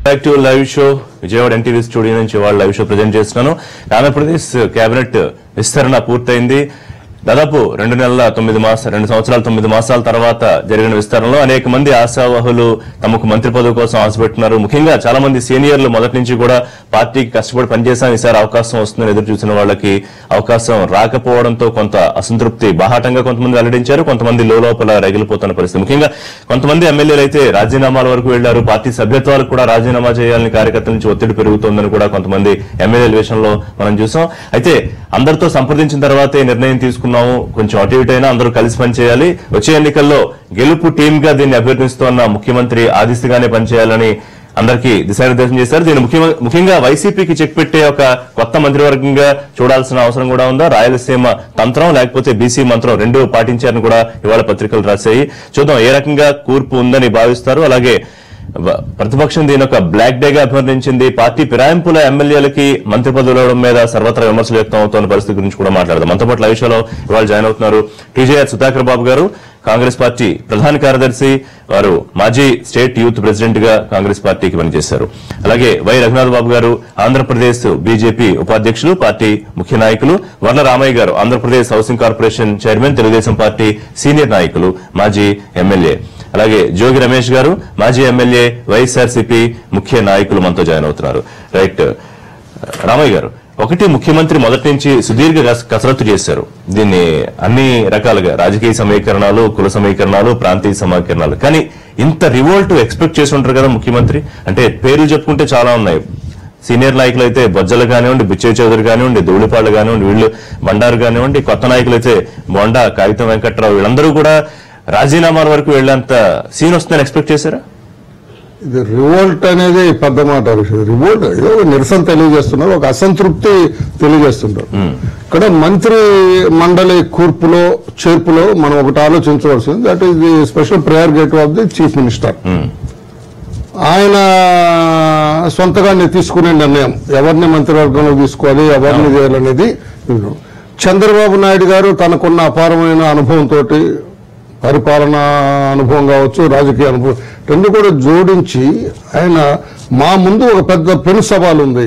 Back to live show Vijayawada NTV studio నుంచి వాళ్ళ live show present చేస్తున్నాను. ఆంధ్రప్రదేశ్ కేబినెట్ విస్తరణ పూర్తయింది. దాదాపు 2 సంవత్సరాలు 9 మాసాల తర్వాత జరిగిన విస్తరణలో అనేక మంది ఆశావహులు తమకు మంత్రి పదవి కోసం ఆశపెట్టున్నారు. ముఖ్యంగా చాలా మంది సీనియర్లు మొదటి నుంచి కూడా పార్టీకి కష్టపడి పనిచేశాం, ఈసారి అవకాశం వస్తుందని ఎదురు చూసిన వాళ్ళకి అవకాశం రాకపోవడంతో కొంత అసంతృప్తి బాహాటంగా కొంతమంది వెల్లడించారు. కొంతమంది లోపల రగిలిపోతున్న పరిస్థితి. ముఖ్యంగా కొంతమంది ఎమ్మెల్యేలు అయితే రాజీనామాల వరకు వెళ్లారు. పార్టీ సభ్యత్వాలకు కూడా రాజీనామా చేయాలని కార్యకర్తల నుంచి ఒత్తిడి పెరుగుతోందని కూడా కొంతమంది ఎమ్మెల్యేల విషయంలో మనం చూసాం. అయితే అందరితో సంప్రదించిన తర్వాతే నిర్ణయం తీసుకున్నాము, కొంచెం అటు ఇటు అయినా అందరూ కలిసి పనిచేయాలి, వచ్చే ఎన్నికల్లో గెలుపు టీమ్ గా దీన్ని అభ్యర్థిస్తున్న ముఖ్యమంత్రి ఆదిస్తిగానే పనిచేయాలని అందరికీ దిశానిర్దేశం చేశారు. దీన్ని ముఖ్యంగా వైసీపీకి చెక్ పెట్టే ఒక కొత్త మంత్రివర్గంగా చూడాల్సిన అవసరం కూడా ఉందా? రాయలసీమ తంత్రం లేకపోతే బీసీ మంత్రం రెండూ పాటించారని కూడా ఇవాళ పత్రికలు రాశాయి. చూద్దాం ఏ రకంగా కూర్పు ఉందని భావిస్తారు. అలాగే ప్రతిపక్షం దీని ఒక బ్లాక్ డే గా అభివర్ణించింది. పార్టీ ఫిరాయింపుల ఎమ్మెల్యేలకి మంత్రి పదవులు ఇవ్వడం మీద సర్వత్రా విమర్శలు వ్యక్తం అవుతున్న పరిస్థితి గురించి కూడా మాట్లాడదాం. మనతో పాటు లైవ్ షోలో ఇవాళ జాయిన్ అవుతున్నారు టీజేఆర్ సుధాకర్ బాబు గారు, కాంగ్రెస్ పార్టీ ప్రధాన కార్యదర్శి, వారు మాజీ స్టేట్ యూత్ ప్రెసిడెంట్ గా కాంగ్రెస్ పార్టీకి పనిచేశారు. అలాగే వై రఘునాథ్ బాబు గారు, ఆంధ్రప్రదేశ్ బీజేపీ ఉపాధ్యక్షులు, పార్టీ ముఖ్య నాయకులు. వర్ల రామయ్య గారు, Andhra Pradesh housing corporation chairman, Telugu Desam party senior నాయకులు, మాజీ ఎమ్మెల్యే. అలాగే జోగి రమేష్ గారు, మాజీ ఎమ్మెల్యే, వైఎస్ఆర్సీపీ ముఖ్య నాయకులు మనతో జాయిన్ అవుతున్నారు. రైట్ రామయ్య గారు, ఒకటి ముఖ్యమంత్రి మొదటి నుంచి సుదీర్ఘ కసరత్తు చేశారు. దీన్ని అన్ని రకాలుగా రాజకీయ సమీకరణాలు, కుల సమీకరణాలు, ప్రాంతీయ సమీకరణాలు, కానీ ఇంత రివోల్ట్ ఎక్స్పెక్ట్ చేసి ఉంటారు కదా ముఖ్యమంత్రి. అంటే పేర్లు చెప్పుకుంటే చాలా ఉన్నాయి. సీనియర్ నాయకులు అయితే బొజ్జలు కానివ్వండి, బుచ్చయ్య చౌదరి కానివ్వండి, దూళిపాళ్లు కానివ్వండి, వీళ్ళు బండారు కానివ్వండి, కొత్త నాయకులు అయితే బొండా, కాగితం వెంకట్రావు, వీళ్ళందరూ కూడా రాజీనామాల వరకు వెళ్లేంత సీన్ వస్తుందని ఎక్స్పెక్ట్ చేశారా? ఇది రివోల్ట్ అనేది పెద్ద మాట. రివోల్ట్ ఏదో నిరసన తెలియజేస్తున్నారు, ఒక అసంతృప్తి తెలియజేస్తున్నారు. ఇక్కడ మంత్రి మండలి కూర్పులో చేర్పులో మనం ఒకటి ఆలోచించవలసింది, that is the special priority of the chief minister. ఆయన సొంతగా తీసుకునే నిర్ణయం ఎవరిని మంత్రివర్గంలో తీసుకోవాలి, ఎవరిని చేయాలనేది. చంద్రబాబు నాయుడు గారు తనకున్న అపారమైన అనుభవంతో, పరిపాలనా అనుభవం కావచ్చు, రాజకీయ అనుభవం రెండు కూడా జోడించి ఆయన మా ముందు ఒక పెద్ద పెను సవాలు ఉంది.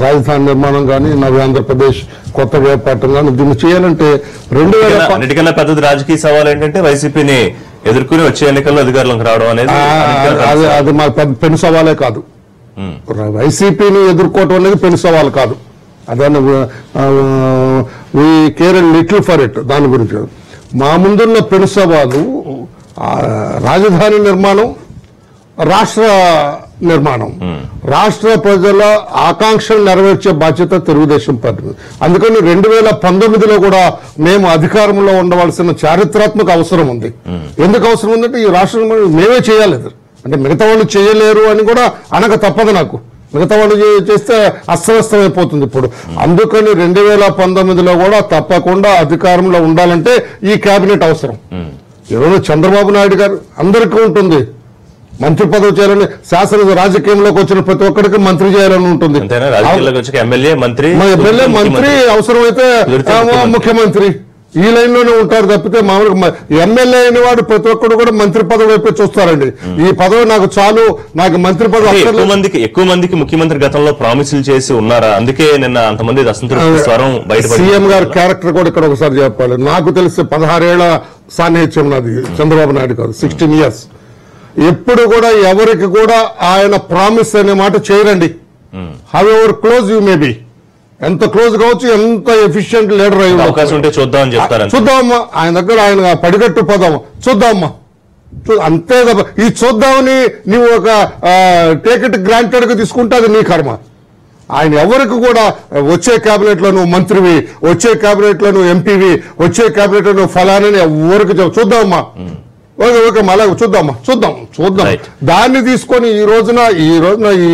రాజధాని నిర్మాణం కానీ, నవ ఆంధ్రప్రదేశ్ కొత్త వేపాటం కానీ దీన్ని చేయాలంటే 2000 అన్నిటికన్నా పెద్దది రాజకీయ సవాల్ ఏంటంటే వైసీపీని ఎదుర్కొని వచ్చే ఎన్నికల్లో అధికారులకు రావడం అనేది. అది మా పెను సవాలే కాదు. వైసీపీని ఎదుర్కోవటం అనేది పెను సవాల్ కాదు. అదే we care little for it. దాని గురించి మా ముందున్న పెను సవాలు రాజధాని నిర్మాణం, రాష్ట్ర నిర్మాణం. రాష్ట్ర ప్రజల ఆకాంక్షలు నెరవేర్చే బాధ్యత తెలుగుదేశం పార్టీ. అందుకని 2019లో కూడా మేము అధికారంలో ఉండవలసిన చారిత్రాత్మక అవసరం ఉంది. ఎందుకు అవసరం ఉందంటే ఈ రాష్ట్రం మేమే చేయాలి, అంటే మిగతా వాళ్ళు చేయలేరు అని కూడా అనక తప్పదు నాకు. మిగతా వాళ్ళు చేస్తే అస్తవ్యస్తం అయిపోతుంది ఇప్పుడు. అందుకని 2019లో కూడా తప్పకుండా అధికారంలో ఉండాలంటే ఈ కేబినెట్ అవసరం. ఈరోజు చంద్రబాబు నాయుడు గారు అందరికీ ఉంటుంది మంత్రి పదవి చేయాలని, శాసన రాజకీయంలోకి వచ్చిన ప్రతి ఒక్కరికి మంత్రి చేయాలని ఉంటుంది. ఎమ్మెల్యే మంత్రి అవసరమైతే ముఖ్యమంత్రి ఈ లైన్ లోనే ఉంటారు తప్పితే మామూలుగా ఎమ్మెల్యే అయిన వాడు ప్రతి ఒక్కరు కూడా మంత్రి పదవి వైపు చూస్తారండి. ఈ పదవి నాకు చాలు, నాకు మంత్రి పదవి. ఎక్కువ మందికి ముఖ్యమంత్రి గతంలో ప్రామిసులు చేసి ఉన్నారా? అందుకే నిన్న అంతమంది అసంతృప్తి స్వరం బయట. సీఎం గారి క్యారెక్టర్ కూడా ఇక్కడ ఒకసారి చెప్పాలి. నాకు తెలిసి 16 ఏళ్ల సాన్నిహిత్యం నాది చంద్రబాబు నాయుడు గారు, 16 years. ఎప్పుడు కూడా ఎవరికి కూడా ఆయన ప్రామిస్ అనే మాట చేయరండి. How ever close you may be, ఎంత క్లోజ్ కావచ్చు, ఎంత ఎఫిషియెంట్ లీడర్ అయ్యి అవకాశం ఉంటే చూద్దామని చెప్తారు. చూద్దామమ్మా, ఆయన దగ్గర ఆయన పడిగట్టు పోదాము, చూద్దామమ్మా, అంతే తప్ప ఈ చూద్దామని నువ్వు ఒక టేక్ ఇట్ గ్రాంటెడ్ గా తీసుకుంటే అది నీ కర్మ. ఆయన ఎవరికి కూడా వచ్చే కేబినెట్ లో నువ్వు మంత్రివి, వచ్చే కేబినెట్ లో నువ్వు ఎంపీవి, వచ్చే కేబినెట్ లో నువ్వు ఫలానని ఎవరికి చూద్దామమ్మా, ఓకే మళ్ళా చూద్దాం. దాన్ని తీసుకొని ఈ రోజున ఈ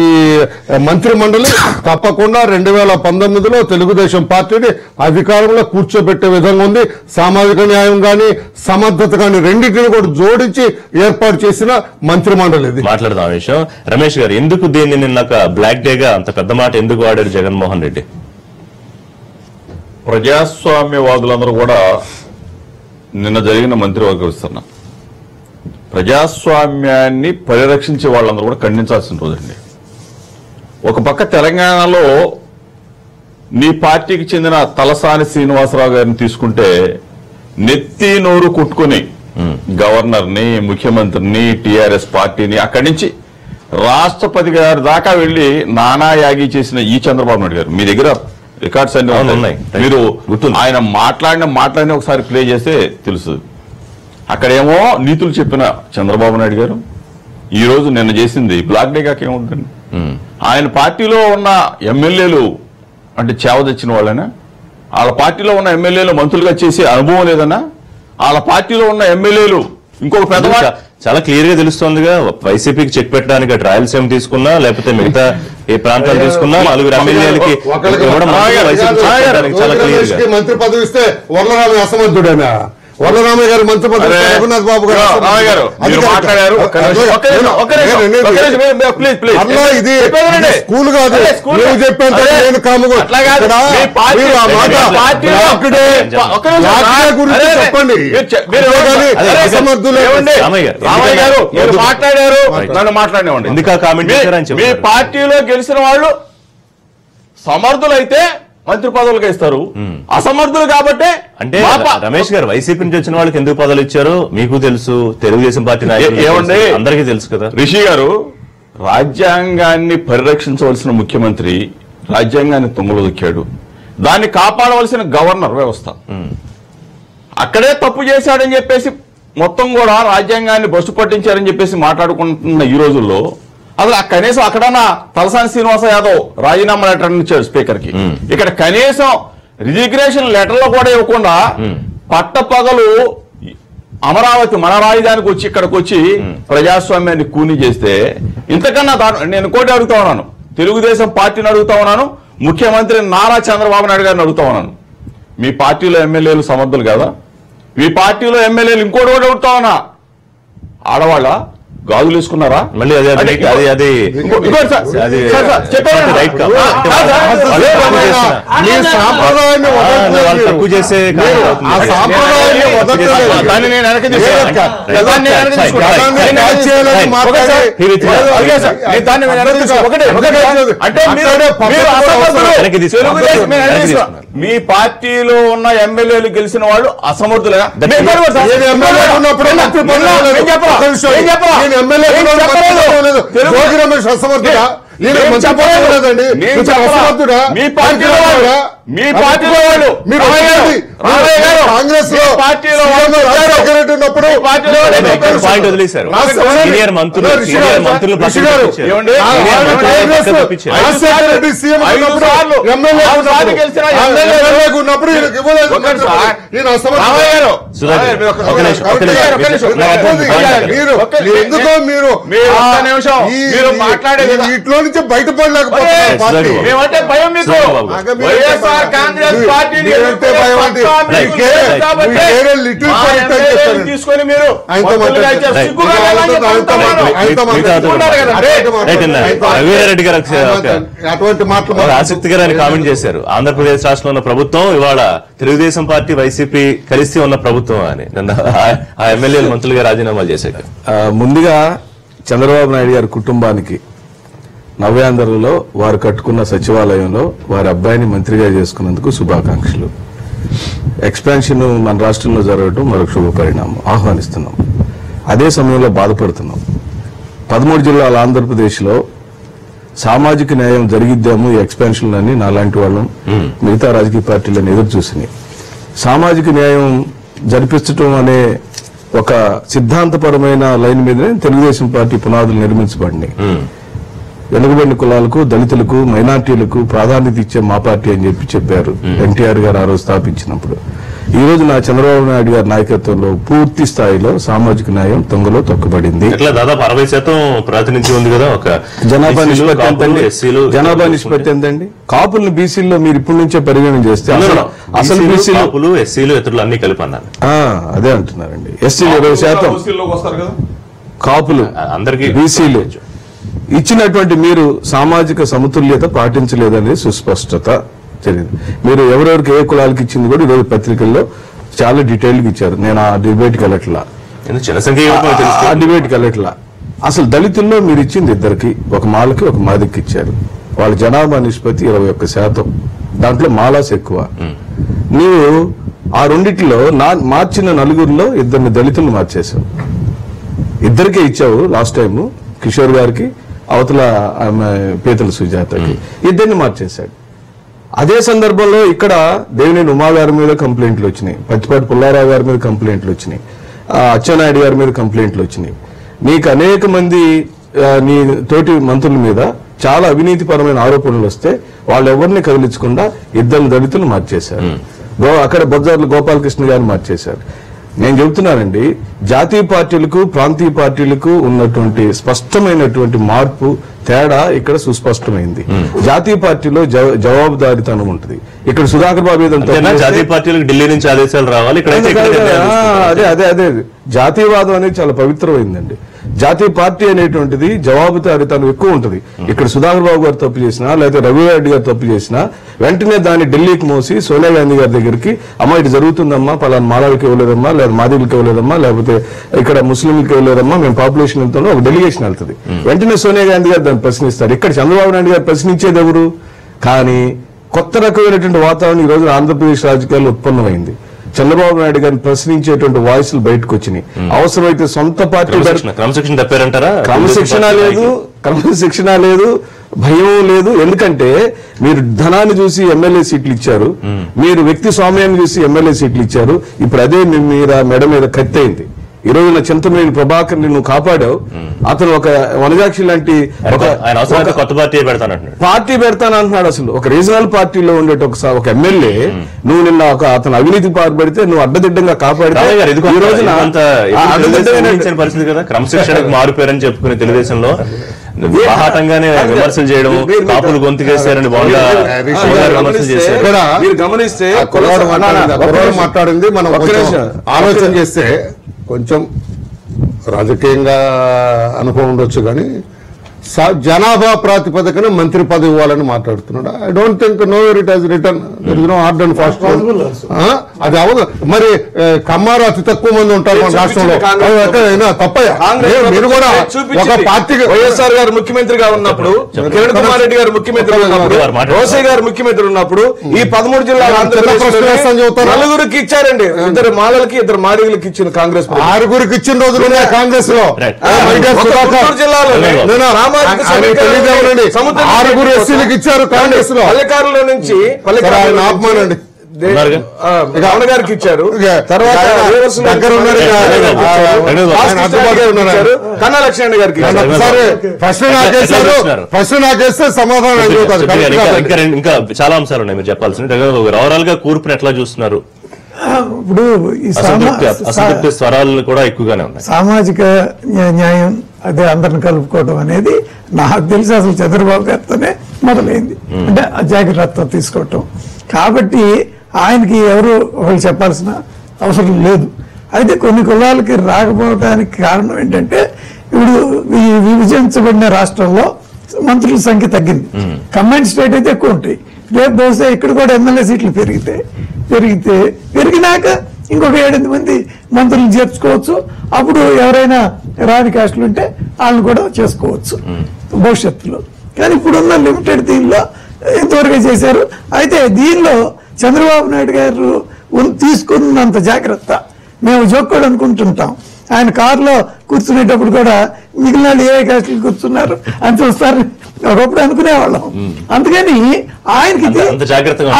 మంత్రి మండలి తప్పకుండా 2019లో తెలుగుదేశం పార్టీని అధికారంలో కూర్చోబెట్టే విధంగా ఉంది. సామాజిక న్యాయం కానీ, సమర్థత కానీ రెండింటిని కూడా జోడించి ఏర్పాటు చేసిన మంత్రి మండలి ఇది. మాట్లాడదాం విషయం. రమేష్ గారు, ఎందుకు దీన్ని నిన్న బ్లాక్ డే గా అంత పెద్ద మాట ఎందుకు వాడారు జగన్మోహన్ రెడ్డి? ప్రజాస్వామ్యవాదులందరూ కూడా నిన్న జరిగిన మంత్రివర్గ విస్తరణ ప్రజాస్వామ్యాన్ని పరిరక్షించే వాళ్ళందరూ కూడా ఖండించాల్సిన రోజండి. ఒక పక్క తెలంగాణలో నీ పార్టీకి చెందిన తలసాని శ్రీనివాసరావు గారిని తీసుకుంటే నెత్తి నోరు కుట్టుకుని గవర్నర్ని, ముఖ్యమంత్రిని, టీఆర్ఎస్ పార్టీని అక్కడి నుంచి రాష్ట్రపతి గారి దాకా వెళ్లి నానాయాగి చేసిన ఈ చంద్రబాబు నాయుడు గారు, మీ దగ్గర రికార్డ్స్ అన్ని ఉన్నాయి, మీరు ఆయన మాట్లాడిన ఒకసారి ప్లే చేస్తే తెలుస్తుంది. అక్కడేమో నీతులు చెప్పిన చంద్రబాబు నాయుడు గారు ఈ రోజు నిన్న చేసింది బ్లాక్ డే కాక ఏముందండి. ఆయన పార్టీలో ఉన్న ఎమ్మెల్యేలు అంటే చేవ తెచ్చిన వాళ్ళైనా, వాళ్ళ పార్టీలో ఉన్న ఎమ్మెల్యేలు మంత్రులుగా చేసే అనుభవం లేదన్నా, వాళ్ళ పార్టీలో ఉన్న ఎమ్మెల్యేలు ఇంకొక పెద్ద చాలా క్లియర్ గా తెలుస్తోందిగా. వైసీపీకి చెక్ పెట్టడానికి అటు రాయలసీమ తీసుకున్నా లేకపోతే మిగతా ఏ ప్రాంతాలు తీసుకున్నా నలుగురు ఎమ్మెల్యేలకి మంత్రి పదవి ఇస్తే వరలరామయ్య అసమర్థుడేనా? వరలరామయ్య గారు మంత్రి పదవి రఘునాథ్ బాబు గారు మాట్లాడారు. ఇది స్కూల్ కాదు, నువ్వు చెప్పేంత నేను కాముగా గురించి చెప్పండి. అసమర్థులు రామయ్య గారు మాట్లాడారు, నన్ను మాట్లాడినవ్వండి. ఎందుకు కామెంట్ చేశారని మీ పార్టీలో గెలిచిన వాళ్ళు సమర్థులైతే మంత్రి పదవులుగా ఇస్తారు, అసమర్థులు కాబట్టి. అంటే రమేష్ గారు వైసీపీ నుంచి వచ్చిన వాళ్ళకి ఎందుకు పదవులు ఇచ్చారో మీకు తెలుసు, తెలుగుదేశం పార్టీ ఏమండి అందరికీ తెలుసు కదా. రిషి గారు, రాజ్యాంగాన్ని పరిరక్షించవలసిన ముఖ్యమంత్రి రాజ్యాంగాన్ని తుంగలో దొక్కాడు, దాన్ని కాపాడవలసిన గవర్నర్ వ్యవస్థ అక్కడే తప్పు చేశాడని చెప్పేసి మొత్తం కూడా రాజ్యాంగాన్ని బస్సు పట్టించారని చెప్పేసి మాట్లాడుకుంటున్న ఈ రోజుల్లో అసలు కనీసం అక్కడన్నా తలసాని శ్రీనివాస యాదవ్ రాజీనామా లెటర్ ఇచ్చాడు స్పీకర్ కి. ఇక్కడ కనీసం రిజిగ్నేషన్ లెటర్లో కూడా ఇవ్వకుండా పట్టపగలు అమరావతి మన రాజధానికి వచ్చి ఇక్కడికి వచ్చి ప్రజాస్వామ్యాన్ని కూని చేస్తే ఇంతకన్నా నేను కోటి అడుగుతా ఉన్నాను, తెలుగుదేశం పార్టీని అడుగుతా ఉన్నాను, ముఖ్యమంత్రి నారా చంద్రబాబు నాయుడు గారిని అడుగుతా ఉన్నాను. మీ పార్టీలో ఎమ్మెల్యేలు సమర్థులు కదా? మీ పార్టీలో ఎమ్మెల్యేలు ఇంకోటి కూడా అడుగుతా ఉన్నా, ఆడవాళ్ళ గాజులు వేసుకున్నారా? మళ్ళీ తక్కువ చేసే మీ పార్టీలో ఉన్న ఎమ్మెల్యేలు గెలిచిన వాళ్ళు అసమర్థులుగా రమేష్ అసమర్థుడా? మీ పార్టీలో వాళ్ళు కాంగ్రెస్ ఉన్నప్పుడు పాయింట్ వదిలేశారు. సీనియర్ మంత్రులు ఉన్నప్పుడు ఎందుకో మీరు వీటిలో నుంచి బయటపడలేకపోతే తీసుకొని మీరు రఘువీరారెడ్డి గారు ఆసక్తికరమైన కామెంట్ చేశారు. ఆంధ్రప్రదేశ్ రాష్ట్రంలో ఉన్న ప్రభుత్వం ఇవాళ తెలుగుదేశం పార్టీ వైసీపీ కలిసి ఉన్న ప్రభుత్వం అని ఆ ఎమ్మెల్యేలు మంత్రులుగా రాజీనామాలు చేశారు. ముందుగా చంద్రబాబు నాయుడు గారి కుటుంబానికి నవ్యాంధ్రలో వారు కట్టుకున్న సచివాలయంలో వారి అబ్బాయిని మంత్రిగా చేసుకున్నందుకు శుభాకాంక్షలు. ఎక్స్పాన్షన్ మన రాష్ట్రంలో జరగడం మరొక శుభ పరిణామం, ఆహ్వానిస్తున్నాం. అదే సమయంలో బాధపడుతున్నాం. 13 జిల్లాల ఆంధ్రప్రదేశ్లో సామాజిక న్యాయం జరిగిద్దాము ఈ ఎక్స్పాన్షన్లన్నీ నాలాంటి వాళ్ళం మిగతా రాజకీయ పార్టీలను ఎదురు చూసినాయి. సామాజిక న్యాయం జరిపించడం అనే ఒక సిద్ధాంతపరమైన లైన్ మీదనే తెలుగుదేశం పార్టీ పునాదులు నిర్మించబడినాయి. వెనుకబడిన కులాలకు, దళితులకు, మైనార్టీలకు ప్రాధాన్యత ఇచ్చే మా పార్టీ అని చెప్పారు ఎన్టీఆర్ గారు ఆ రోజు స్థాపించినప్పుడు. ఈ రోజు నా చంద్రబాబు నాయుడు గారి నాయకత్వంలో పూర్తి స్థాయిలో సామాజిక న్యాయం తొంగలో తొక్కబడింది. దాదాపు 60% ప్రాతినిధ్యం ఉంది కదా. ఒక జనాభా నిష్పత్తి ఎంతండి? కాపుల్ని బీసీల్లో మీరు ఇప్పటి నుంచే పరిగణన చేస్తే అసలు బీసీలు, ఎస్సీలు, ఇతరులు అన్ని కలిపి అన్నారు. అదే అంటున్నారండి. ఎస్సీలు 20%, కాపులు అందరికీ, బీసీలు ఇచ్చినటువంటి మీరు సామాజిక సమతుల్యత పాటించలేదనేది సుస్పష్టత జరిగింది. మీరు ఎవరెవరికి ఏ కులాలకు ఇచ్చింది కూడా ఈరోజు పత్రికల్లో చాలా డీటెయిల్ గా ఇచ్చారు. నేను ఆ డిబేట్కి వెళ్ళట్లా. చిన్న సంఖ్య ఆ డిబేట్కి వెళ్ళట్లా. అసలు దళితుల్లో మీరు ఇచ్చింది ఇద్దరికి, ఒక మాలకి ఒక మాదికి ఇచ్చారు. వాళ్ళ జనాభా నిష్పత్తి 21%. దాంట్లో మాలాస్ ఎక్కువ. నీవు ఆ రెండిట్లో మార్చిన నలుగురిలో ఇద్దరిని దళితులను మార్చేశావు. ఇద్దరికే ఇచ్చావు లాస్ట్ టైం, కిషోర్ గారికి, అవతల పీతల సుజాతకి, ఇద్దరిని మార్చేశాడు. అదే సందర్భంలో ఇక్కడ దేవినేని ఉమా గారి మీద కంప్లైంట్లు వచ్చినాయి, పత్తిపాటి పుల్లారావు గారి మీద కంప్లైంట్లు వచ్చినాయి, అచ్చెన్నాయుడు గారి మీద కంప్లైంట్లు వచ్చినాయి. నీకు అనేక మంది నీ తోటి మంత్రుల మీద చాలా అవినీతిపరమైన ఆరోపణలు వస్తే వాళ్ళు ఎవరిని కదిలించకుండా ఇద్దరు దళితులు మార్చేశారు. అక్కడ బొజ్జార్లు గోపాలకృష్ణ గారిని మార్చేశారు. నేను చెబుతున్నానండి, జాతీయ పార్టీలకు ప్రాంతీయ పార్టీలకు ఉన్నటువంటి స్పష్టమైనటువంటి మార్పు తేడా ఇక్కడ సుస్పష్టమైంది. జాతీయ పార్టీలో జవాబుదారీతనం ఉంటుంది. ఇక్కడ సుధాకర్ బాబు జాతీయ పార్టీలకు ఢిల్లీ నుంచి ఆదేశాలు రావాలి. అదే జాతీయవాదం అనేది చాలా పవిత్రమైందండి. జాతీయ పార్టీ అనేటువంటిది జవాబుదారీతనం ఎక్కువ ఉంటుంది. ఇక్కడ సుధాకర్ బాబు గారు తప్పు చేసినా, లేకపోతే రఘువీరెడ్డి గారు తప్పు చేసినా వెంటనే దాన్ని ఢిల్లీకి మోసి సోనియా గాంధీ గారి దగ్గరికి, అమ్మా ఇటు జరుగుతుందమ్మా, పలానా మాలవికి ఇవ్వలేదమ్మా, లేదా మాదివులకి ఇవ్వలేదమ్మా, లేకపోతే ఇక్కడ ముస్లింలకి ఇవ్వలేదమ్మా, మేము పాపులేషన్ వెళ్తామో ఒక డెలిగేషన్ వెళ్తుంది. వెంటనే సోనియా గాంధీ గారు దాన్ని ప్రశ్నిస్తారు. ఇక్కడ చంద్రబాబు నాయుడు గారు ప్రశ్నించేది ఎవరు? కానీ కొత్త రకమైనటువంటి వాతావరణం ఈ రోజు ఆంధ్రప్రదేశ్ రాజకీయాల్లో ఉత్పన్నమైంది. చంద్రబాబు నాయుడు గారిని ప్రశ్నించేటువంటి వాయిస్లు బయటకు వచ్చినాయి. అవసరమైతే సొంత పార్టీ క్రమశిక్షణ తప్పారంటారా? క్రమశిక్షణ లేదు, భయం లేదు. ఎందుకంటే మీరు ధనాన్ని చూసి ఎమ్మెల్యే సీట్లు ఇచ్చారు, మీరు వ్యక్తి స్వామ్యాన్ని చూసి ఎమ్మెల్యే సీట్లు ఇచ్చారు. ఇప్పుడు అదే మెడ మీద కత్తి అయింది. ఈ రోజు నా చింతమనేని ప్రభాకర్ నువ్వు కాపాడావు. అతను ఒక వనజాక్షి లాంటి కొత్త పార్టీ పెడతానంటున్నాడు. అసలు ఒక రీజనల్ పార్టీలో ఉండే ఒక ఎమ్మెల్యే నువ్వు నిన్న అతను అవినీతి పాల్పడితే నువ్వు అడ్డదిడ్డంగా కాపాడితే ఈ రోజున పరిస్థితి కదా. క్రమశిక్షణకు మారిపోయారని చెప్పుకునే తెలుగుదేశంలో బాహాటంగానే విమర్శలు చేయడం, కాపులు గొంతుకేశారని విమర్శలు చేశారు. మీరు గమనిస్తే మాట్లాడింది మనం ఆలోచన చేస్తే కొంచెం రాజకీయంగా అనుభవం ఉండొచ్చు, కానీ జనాభా ప్రాతిపదికన మంత్రి పదవి ఇవ్వాలని మాట్లాడుతున్నాడు. I don't think no it has return, there is no hard and fast. అది అవదు. మరి కమ్మారు అతి తక్కువ మంది ఉంటారు మన రాష్ట్రంలో, తప్పయ్యా. మీరు కూడా ఒక పార్టీకి వైఎస్ఆర్ గారు ముఖ్యమంత్రిగా ఉన్నప్పుడు, కిరణ్ కుమార్ రెడ్డి గారు ముఖ్యమంత్రి ఉన్నప్పుడు, రోసయ్య గారు ముఖ్యమంత్రి ఉన్నప్పుడు ఈ 13 జిల్లాల నలుగురికి ఇచ్చారండి. 2 మాలలకి 2 మాదిగలకి ఇచ్చిన కాంగ్రెస్, 6గురికి ఇచ్చిన రోజులు ఉన్నాయి కాంగ్రెస్ లో. జిల్లాలో 6 ఎస్సీలకు ఇచ్చారు కాంగ్రెస్ లో. పల్లెకారులో నుంచి ఆపమానండి గారికి ఇచ్చారు. తర్వాత కన్నా లక్ష్మణ గారికి ప్రశ్న నాకేస్తే సమాధానం. ఇంకా చాలా అంశాలు ఉన్నాయి మీరు చెప్పాల్సింది. ఓవరాల్ గా కూర్పుని ఎట్లా చూస్తున్నారు? ఇప్పుడు ఈ అసంతృప్తి స్వరాలు కూడా ఎక్కువగానే ఉన్నాయి. సామాజిక న్యాయం అదే అందరిని కలుపుకోవడం అనేది నాకు తెలిసి అసలు చంద్రబాబు గారితోనే మొదలైంది. అంటే జాగ్రత్త తీసుకోవటం. కాబట్టి ఆయనకి ఎవరు ఒకళ్ళు చెప్పాల్సిన అవసరం లేదు. అయితే కొన్ని కులాలకి రాకపోవడానికి కారణం ఏంటంటే ఇప్పుడు ఈ విభజించబడిన రాష్ట్రంలో మంత్రుల సంఖ్య తగ్గింది. కంబైన్డ్ స్టేట్ అయితే ఎక్కువ ఉంటాయి. రేపు బహుశా ఇక్కడ కూడా ఎమ్మెల్యే సీట్లు పెరిగినాక ఇంకొక 7-8 మంది మంత్రులు చేర్చుకోవచ్చు. అప్పుడు ఎవరైనా రాని కాస్టులు ఉంటే వాళ్ళని కూడా చేసుకోవచ్చు భవిష్యత్తులో. కానీ ఇప్పుడున్న లిమిటెడ్ దీనిలో ఇంతవరకు చేశారు. అయితే దీనిలో చంద్రబాబు నాయుడు గారు తీసుకున్నంత జాగ్రత్త మేము జోక్కోడు అనుకుంటుంటాం. ఆయన కారులో కూర్చునేటప్పుడు కూడా మిగిలిన ఏ కాస్టులు కూర్చున్నారు అని చూస్తారు ఒకప్పుడు అనుకునేవాళ్ళం. అందుకని ఆయనకి అంత జాగ్రత్తగా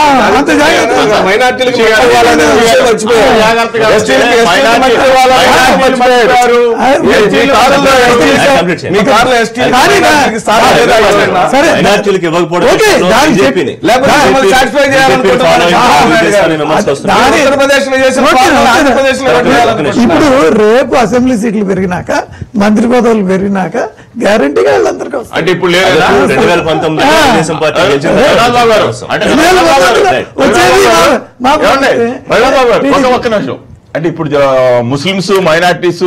ఇప్పుడు రేపు అసెంబ్లీ సీట్లు పెరిగినాక మంత్రి పదవులు పెరిగినాక గ్యారంటీగా వాళ్ళందరికీ వస్తారు. అంటే ఇప్పుడు ఒక్క నిమిషం. అంటే ఇప్పుడు ముస్లింస్, మైనార్టీస్,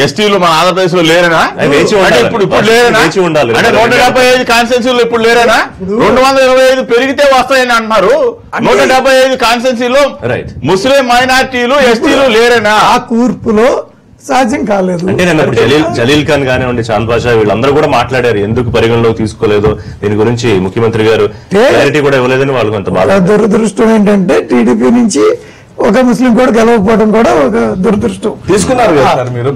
ఎస్టీలు మన ఆంధ్రప్రదేశ్ లో లేరనా? ఇప్పుడు లేరనా? అంటే 175 కాన్స్టిట్యూన్సీలు ఇప్పుడు లేరనా? 225 పెరిగితే వస్తాయని అంటున్నారు. 175 కాన్స్టిట్యూన్సీలో ముస్లిం, మైనార్టీలు, ఎస్టీలు లేరనా? ఆ కూర్పులో సాధ్యం కాలేదు. అంటే నేను జలీల్ ఖాన్ కానివ్వండి, చాంద్ పాషా వీళ్ళందరూ కూడా మాట్లాడారు, ఎందుకు పరిగణలోకి తీసుకోలేదు, దీని గురించి ముఖ్యమంత్రి గారు క్లారిటీ కూడా ఇవ్వలేదని వాళ్ళు కొంత బాధ. దురదృష్టం ఏంటంటే టీడీపీ నుంచి ఒక ముస్లిం కూడా గెలవకపోవడం కూడా ఒక దురదృష్టం. తీసుకున్నారు కదా సార్ మీరు,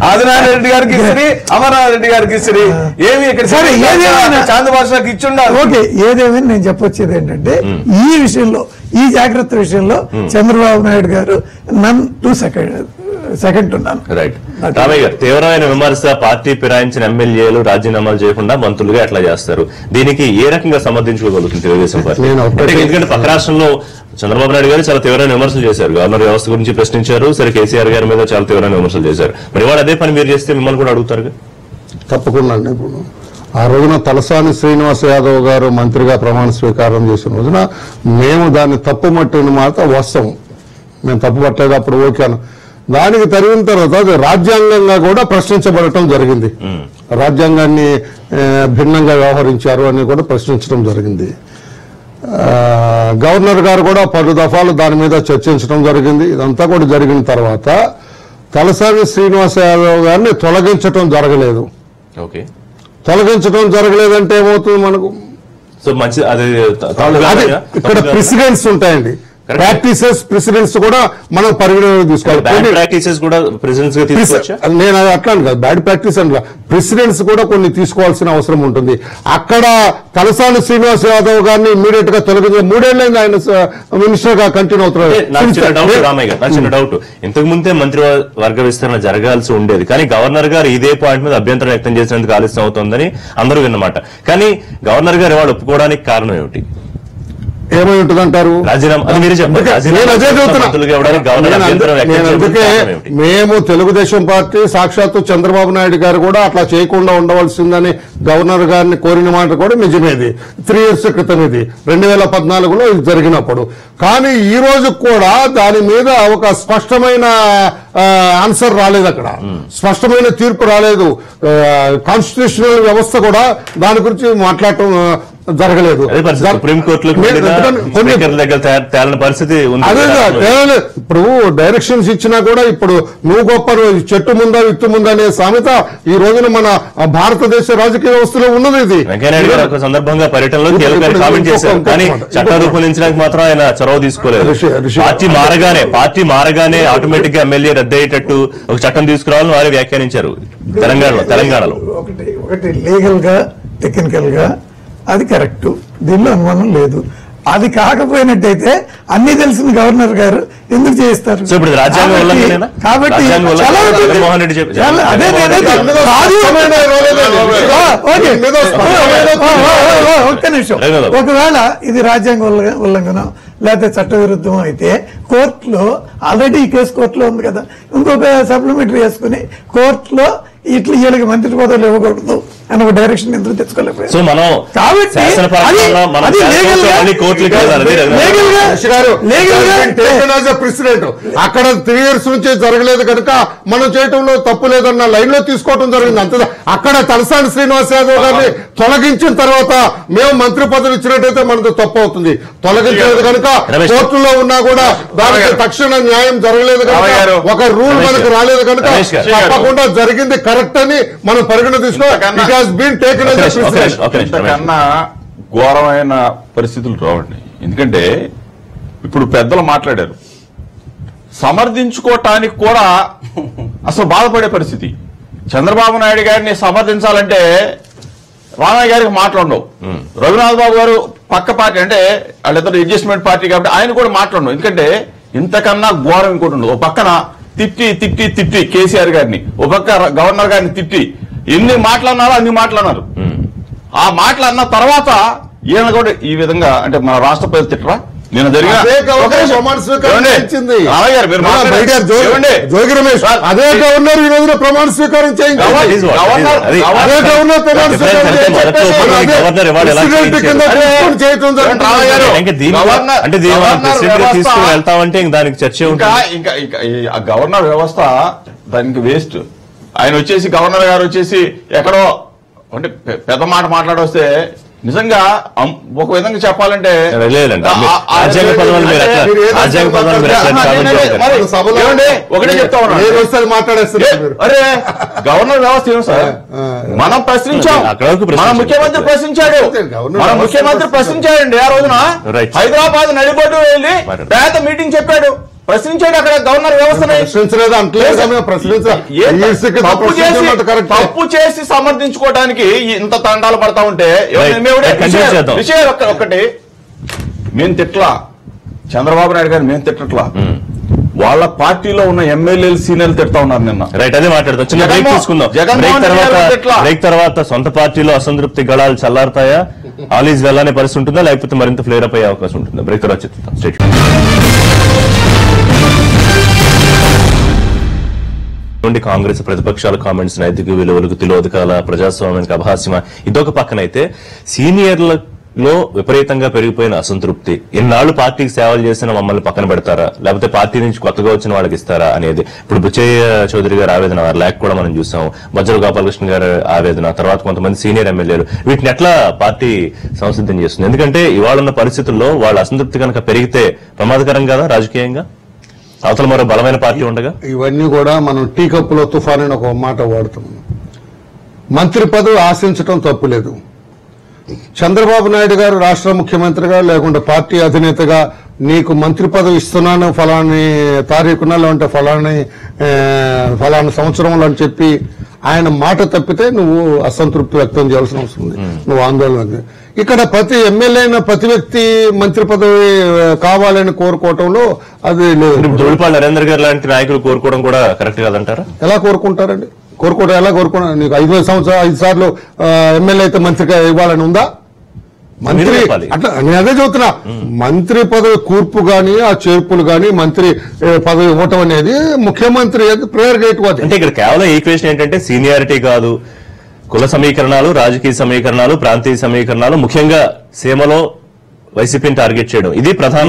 ఆదినారాయణ రెడ్డి గారికి ఇచ్చి అమర్నాథ్ రెడ్డి గారికి ఇచ్చి ఏమి ఇక్కడ సరే ఏదేమైనా చాంద్ భాషకి ఇచ్చుండాలి. ఓకే, ఏదేమైనా నేను చెప్పొచ్చేది ఏంటంటే ఈ విషయంలో, ఈ జాగ్రత్త విషయంలో చంద్రబాబు నాయుడు గారు నన్ టు సెకండ్ ఉన్నాను. రైట్. రామయ్య గారు, తీవ్రమైన విమర్శ, పార్టీ ఫిరాయించిన ఎమ్మెల్యేలు రాజీనామాలు చేయకుండా మంత్రులుగా ఎట్లా చేస్తారు, దీనికి ఏ రకంగా సమర్థించుకోగలుగుతుంది తెలుగుదేశం పార్టీ? ఎందుకంటే పక్క రాష్ట్రంలో చంద్రబాబు నాయుడు గారు చాలా తీవ్రమైన విమర్శలు చేశారు, గవర్నర్ వ్యవస్థ గురించి ప్రశ్నించారు, సరే కేసీఆర్ గారి మీద చాలా తీవ్రమైన విమర్శలు చేశారు. మరి వాడు అదే పని మీరు చేస్తే మిమ్మల్ని కూడా అడుగుతారు. తప్పకుండా అండి. ఇప్పుడు ఆ రోజున తలసాని శ్రీనివాస్ యాదవ్ గారు మంత్రిగా ప్రమాణ స్వీకారం చేసిన రోజున మేము దాన్ని తప్పు మట్టిన మాట వాస్తవం, మేము తప్పు పట్టలేదు, అప్పుడు ఓకేను. దానికి తరిగిన తర్వాత అది రాజ్యాంగంగా కూడా ప్రశ్నించబడటం జరిగింది. రాజ్యాంగాన్ని భిన్నంగా వ్యవహరించారు అని కూడా ప్రశ్నించడం జరిగింది. గవర్నర్ గారు కూడా 10 దఫాలు దాని మీద చర్చించడం జరిగింది. ఇదంతా కూడా జరిగిన తర్వాత తలసాని శ్రీనివాస యాదవ్ గారిని తొలగించడం జరగలేదు. ఓకే, తొలగించడం జరగలేదంటే ఏమవుతుంది మనకు? సో మంచి అది ఇక్కడ ప్రెసిడెంట్స్ ఉంటాయండి, ప్రెసిడెంట్స్ కూడా మనం పరిగణలోకి తీసుకోవాలి. ప్రాక్టీసెస్ కూడా ప్రెసిడెంట్స్ గా తీసుకోవచ్చా? నేను అది అట్లా కాదు, బ్యాడ్ ప్రాక్టీస్ అంటే ప్రెసిడెంట్స్ కూడా కొన్ని తీసుకోవాల్సిన అవసరం ఉంటుంది. అక్కడ తలసాని శ్రీనివాస్ యాదవ్ గారిని ఇమ్మీడియట్ గా తొలగించి 3 ఏళ్ళైంది ఆయన మినిస్టర్ గా కంటిన్యూ అవుతున్నారు. చిన్న డౌట్, ఇంతకు ముందే మంత్రివర్గ విస్తరణ జరగాల్సి ఉండేది, కానీ గవర్నర్ గారు ఇదే పాయింట్ మీద అభ్యంతరం వ్యక్తం చేసినందుకు ఆలస్యం అవుతోందని అందరూ విన్నమాట. కానీ గవర్నర్ గారు ఇవాళ ఒప్పుకోవడానికి కారణం ఏమిటి? ఏమై ఉంటుందంటారు? మేము తెలుగుదేశం పార్టీ సాక్షాత్తు చంద్రబాబు నాయుడు గారు కూడా అట్లా చేయకుండా ఉండవలసిందని గవర్నర్ గారిని కోరిన మాట కూడా నిజమేది. 3 years క్రితం ఇది 2014లో ఇది జరిగినప్పుడు. కానీ ఈ రోజు కూడా దాని మీద ఒక స్పష్టమైన ఆన్సర్ రాలేదు, అక్కడ స్పష్టమైన తీర్పు రాలేదు. కాన్స్టిట్యూషనల్ వ్యవస్థ కూడా దాని గురించి మాట్లాడటం జరగలేదు. ఇప్పుడు డైరెక్షన్స్ ఇచ్చినా కూడా ఇప్పుడు నువ్వు గొప్ప చెట్టు ముందా విత్తు ముందా అనే సామెత ఈ రోజున మన భారతదేశ రాజకీయ వ్యవస్థలో ఉన్నది. ఇది ఒక సందర్భంగా పర్యటనలో కామెంట్ చేశారు, కానీ చట్టం రూపొందించడానికి మాత్రం ఆయన చొరవ తీసుకోలేదు. పార్టీ మారగానే ఆటోమేటిక్ గా ఎమ్మెల్యే రద్దయ్యేటట్టు ఒక చట్టం తీసుకురావాలని వారే వ్యాఖ్యానించారు తెలంగాణలో. ఒకటి లీగల్ గా, టెక్నికల్ గా అది కరెక్ట్, దీనిలో అనుమానం లేదు. అది కాకపోయినట్టయితే అన్ని తెలిసిన గవర్నర్ గారు ఎందుకు చేస్తారు? కాబట్టి ఒక్క నిమిషం, ఒకవేళ ఇది రాజ్యాంగ ఉల్లంఘన లేకపోతే చట్ట విరుద్ధం అయితే కోర్టులో ఆల్రెడీ ఈ కేసు కోర్టులో ఉంది కదా, ఇంకొక సప్లిమెంటరీ వేసుకుని కోర్టులో ఇట్లా వీళ్ళకి మంత్రి పదవులు ఇవ్వకూడదు అని ఒక డైరెక్షన్ ఎందుకు తెచ్చుకోలేకపోయారు? ప్రెసిడెంట్ అక్కడ 3 years నుంచి జరగలేదు కనుక మనం చేయటంలో తప్పు లేదన్న లైన్ లో తీసుకోవడం జరిగింది. అంతే. అక్కడ తలసాని శ్రీనివాస్ యాదవ్ గారిని తొలగించిన తర్వాత మేము మంత్రి పదవి ఇచ్చినట్టయితే మనకు తప్పు అవుతుంది. తొలగించలేదు కనుక కోర్టులో ఉన్నా కూడా దానికి తక్షణ న్యాయం జరగలేదు కనుక, ఒక రూల్ మనకు రాలేదు కనుక తప్పకుండా జరిగింది కరెక్ట్ అని మనం పరిగణ తీసుకోవాలి. ఇంతకన్నా ఘోరమైన పరిస్థితులు రావండి. ఎందుకంటే ఇప్పుడు పెద్దలు మాట్లాడారు, సమర్థించుకోవటానికి కూడా అసలు బాధపడే పరిస్థితి. చంద్రబాబు నాయుడు గారిని సమర్థించాలంటే రామయ్య గారికి మాట్లాడవు, రఘునాథ్ బాబు గారు పక్క పార్టీ అంటే వాళ్ళిద్దరు అడ్జస్ట్మెంట్ పార్టీ కాబట్టి ఆయన కూడా మాట్లాడవు. ఎందుకంటే ఇంతకన్నా ఘోరం ఇంకోటి ఉండదు. ఓ పక్కన తిట్టి కేసీఆర్ గారిని, ఓ పక్క గవర్నర్ గారిని తిట్టి ఎన్ని మాట్లాడినారో అన్ని మాట్లాడినారు. ఆ మాట్లాడిన తర్వాత ఈయన కూడా ఈ విధంగా అంటే మన రాష్ట్ర ప్రజలు తిట్టరా? నేను జరిగిన అదే గవర్నర్ ఈ రోజున ప్రమాణ స్వీకారం చేయింది. గవర్నర్ వ్యవస్థ దానికి వేస్ట్. ఆయన వచ్చేసి గవర్నర్ గారు వచ్చేసి ఎక్కడో అంటే పెద్ద మాట మాట్లాడొస్తే నిజంగా ఒక విధంగా చెప్పాలంటే లేదండి రాజ్యాంగ పదవులు మీరు రాజ్యాంగ పదవులు ఒకటే చెప్తా ఉన్నాను మాట్లాడేస్తారు. అరే గవర్నర్ వ్యవస్థ ఏం సార్, మనం ప్రశ్నించాం, మన ముఖ్యమంత్రి ప్రశ్నించాడు, మన ముఖ్యమంత్రి ప్రశ్నించాడండి ఆ రోజున హైదరాబాద్ నడిబొడ్డు వెళ్ళి పేద మీటింగ్ చెప్పాడు, ప్రశ్నించాడు అక్కడ గవర్నర్ వ్యవస్థని. తప్పు చేసి సమర్థించుకోవడానికి ఇంత తండాలు పడతా ఉంటే విషయం ఒక్కటి, మేము తిట్లా చంద్రబాబు నాయుడు గారు, మేము తిట్టట్లా, వాళ్ళ పార్టీలో ఉన్న ఎమ్మెల్యేలు సీనియర్లు తిడతా ఉన్నారు నిన్న. రైట్, అదే మాట్లాడతాం. చిన్న బ్రేక్ తీసుకుందాం. బ్రేక్ తర్వాత సొంత పార్టీలో అసంతృప్తి గళాలు చల్లారుతాయా, ఆల్ ఈజ్ వెల్ అనే పరిస్థితి ఉంటుందా, లేకపోతే మరింత ఫ్లేర్ అప్ అయ్యే అవకాశం ఉంటుందా? బ్రేక్ తర్వాత చెప్తాం. స్టేట్ నుండి కాంగ్రెస్ ప్రతిపక్షాల కామెంట్స్ నైతిక విలువలకు తిలోదకాల ప్రజాస్వామ్యానికి అభాస్యమ ఇదొక పక్కనైతే సీనియర్లలో విపరీతంగా పెరిగిపోయిన అసంతృప్తి, ఇన్నాళ్లు పార్టీకి సేవలు చేసిన మమ్మల్ని పక్కన పెడతారా, లేకపోతే పార్టీ నుంచి కొత్తగా వచ్చిన వాళ్ళకి ఇస్తారా అనేది. ఇప్పుడు బుచ్చయ్య చౌదరి గారి ఆవేదన, వారి లేఖ కూడా మనం చూసాం, బజ్జల గోపాలకృష్ణ గారి ఆవేదన, తర్వాత కొంతమంది సీనియర్ ఎమ్మెల్యేలు, వీటిని ఎట్లా పార్టీ సంసిద్ధం చేస్తుంది? ఎందుకంటే ఇవాళ ఉన్న పరిస్థితుల్లో వాళ్ళ అసంతృప్తి కనుక పెరిగితే ప్రమాదకరం కదా రాజకీయంగా, అవతల మరో బలమైన పార్టీ ఉండగా. ఇవన్నీ కూడా మనం టీ కప్పులో తుఫాన్ అని ఒక మాట వాడుతున్నాం. మంత్రి పదవి ఆశించడం తప్పులేదు. చంద్రబాబు నాయుడు గారు రాష్ట్ర ముఖ్యమంత్రిగా లేకుంటే పార్టీ అధినేతగా నీకు మంత్రి పదవి ఇస్తున్నాను ఫలాని తారీఖున, లేకుంటే ఫలాని సంవత్సరంలో అని చెప్పి ఆయన మాట తప్పితే నువ్వు అసంతృప్తి వ్యక్తం చేయాల్సిన అవసరం ఉంది, నువ్వు ఆందోళన. ఇక్కడ ప్రతి ఎమ్మెల్యే అయిన ప్రతి వ్యక్తి మంత్రి పదవి కావాలని కోరుకోవటంలో అది లేదు. ధూళిపాళ నరేంద్ర గారు లాంటి నాయకులు కోరుకోవడం కూడా కరెక్ట్ కాదంటారా? ఎలా కోరుకుంటారండి? కోరుకోవడం ఎలా కోరుకున్నారు? నీకు 5 సార్లు ఎమ్మెల్యే అయితే మంత్రిగా ఇవ్వాలని ఉందా? మంత్రి అట్లా నేను అదే చెబుతున్నా. మంత్రి పదవి కూర్పు గాని ఆ చేర్పులు గాని మంత్రి పదవి ఇవ్వటం అనేది ముఖ్యమంత్రి ప్రేయర్గేటివ్. అంటే ఇక్కడ కేవలం ఈక్వేషన్ ఏంటంటే సీనియారిటీ కాదు, కుల సమీకరణాలు, రాజకీయ సమీకరణాలు, ప్రాంతీయ సమీకరణాలు, ముఖ్యంగా సీమలో వైసీపీని టార్గెట్ చేయడం, ఇది ప్రధాన.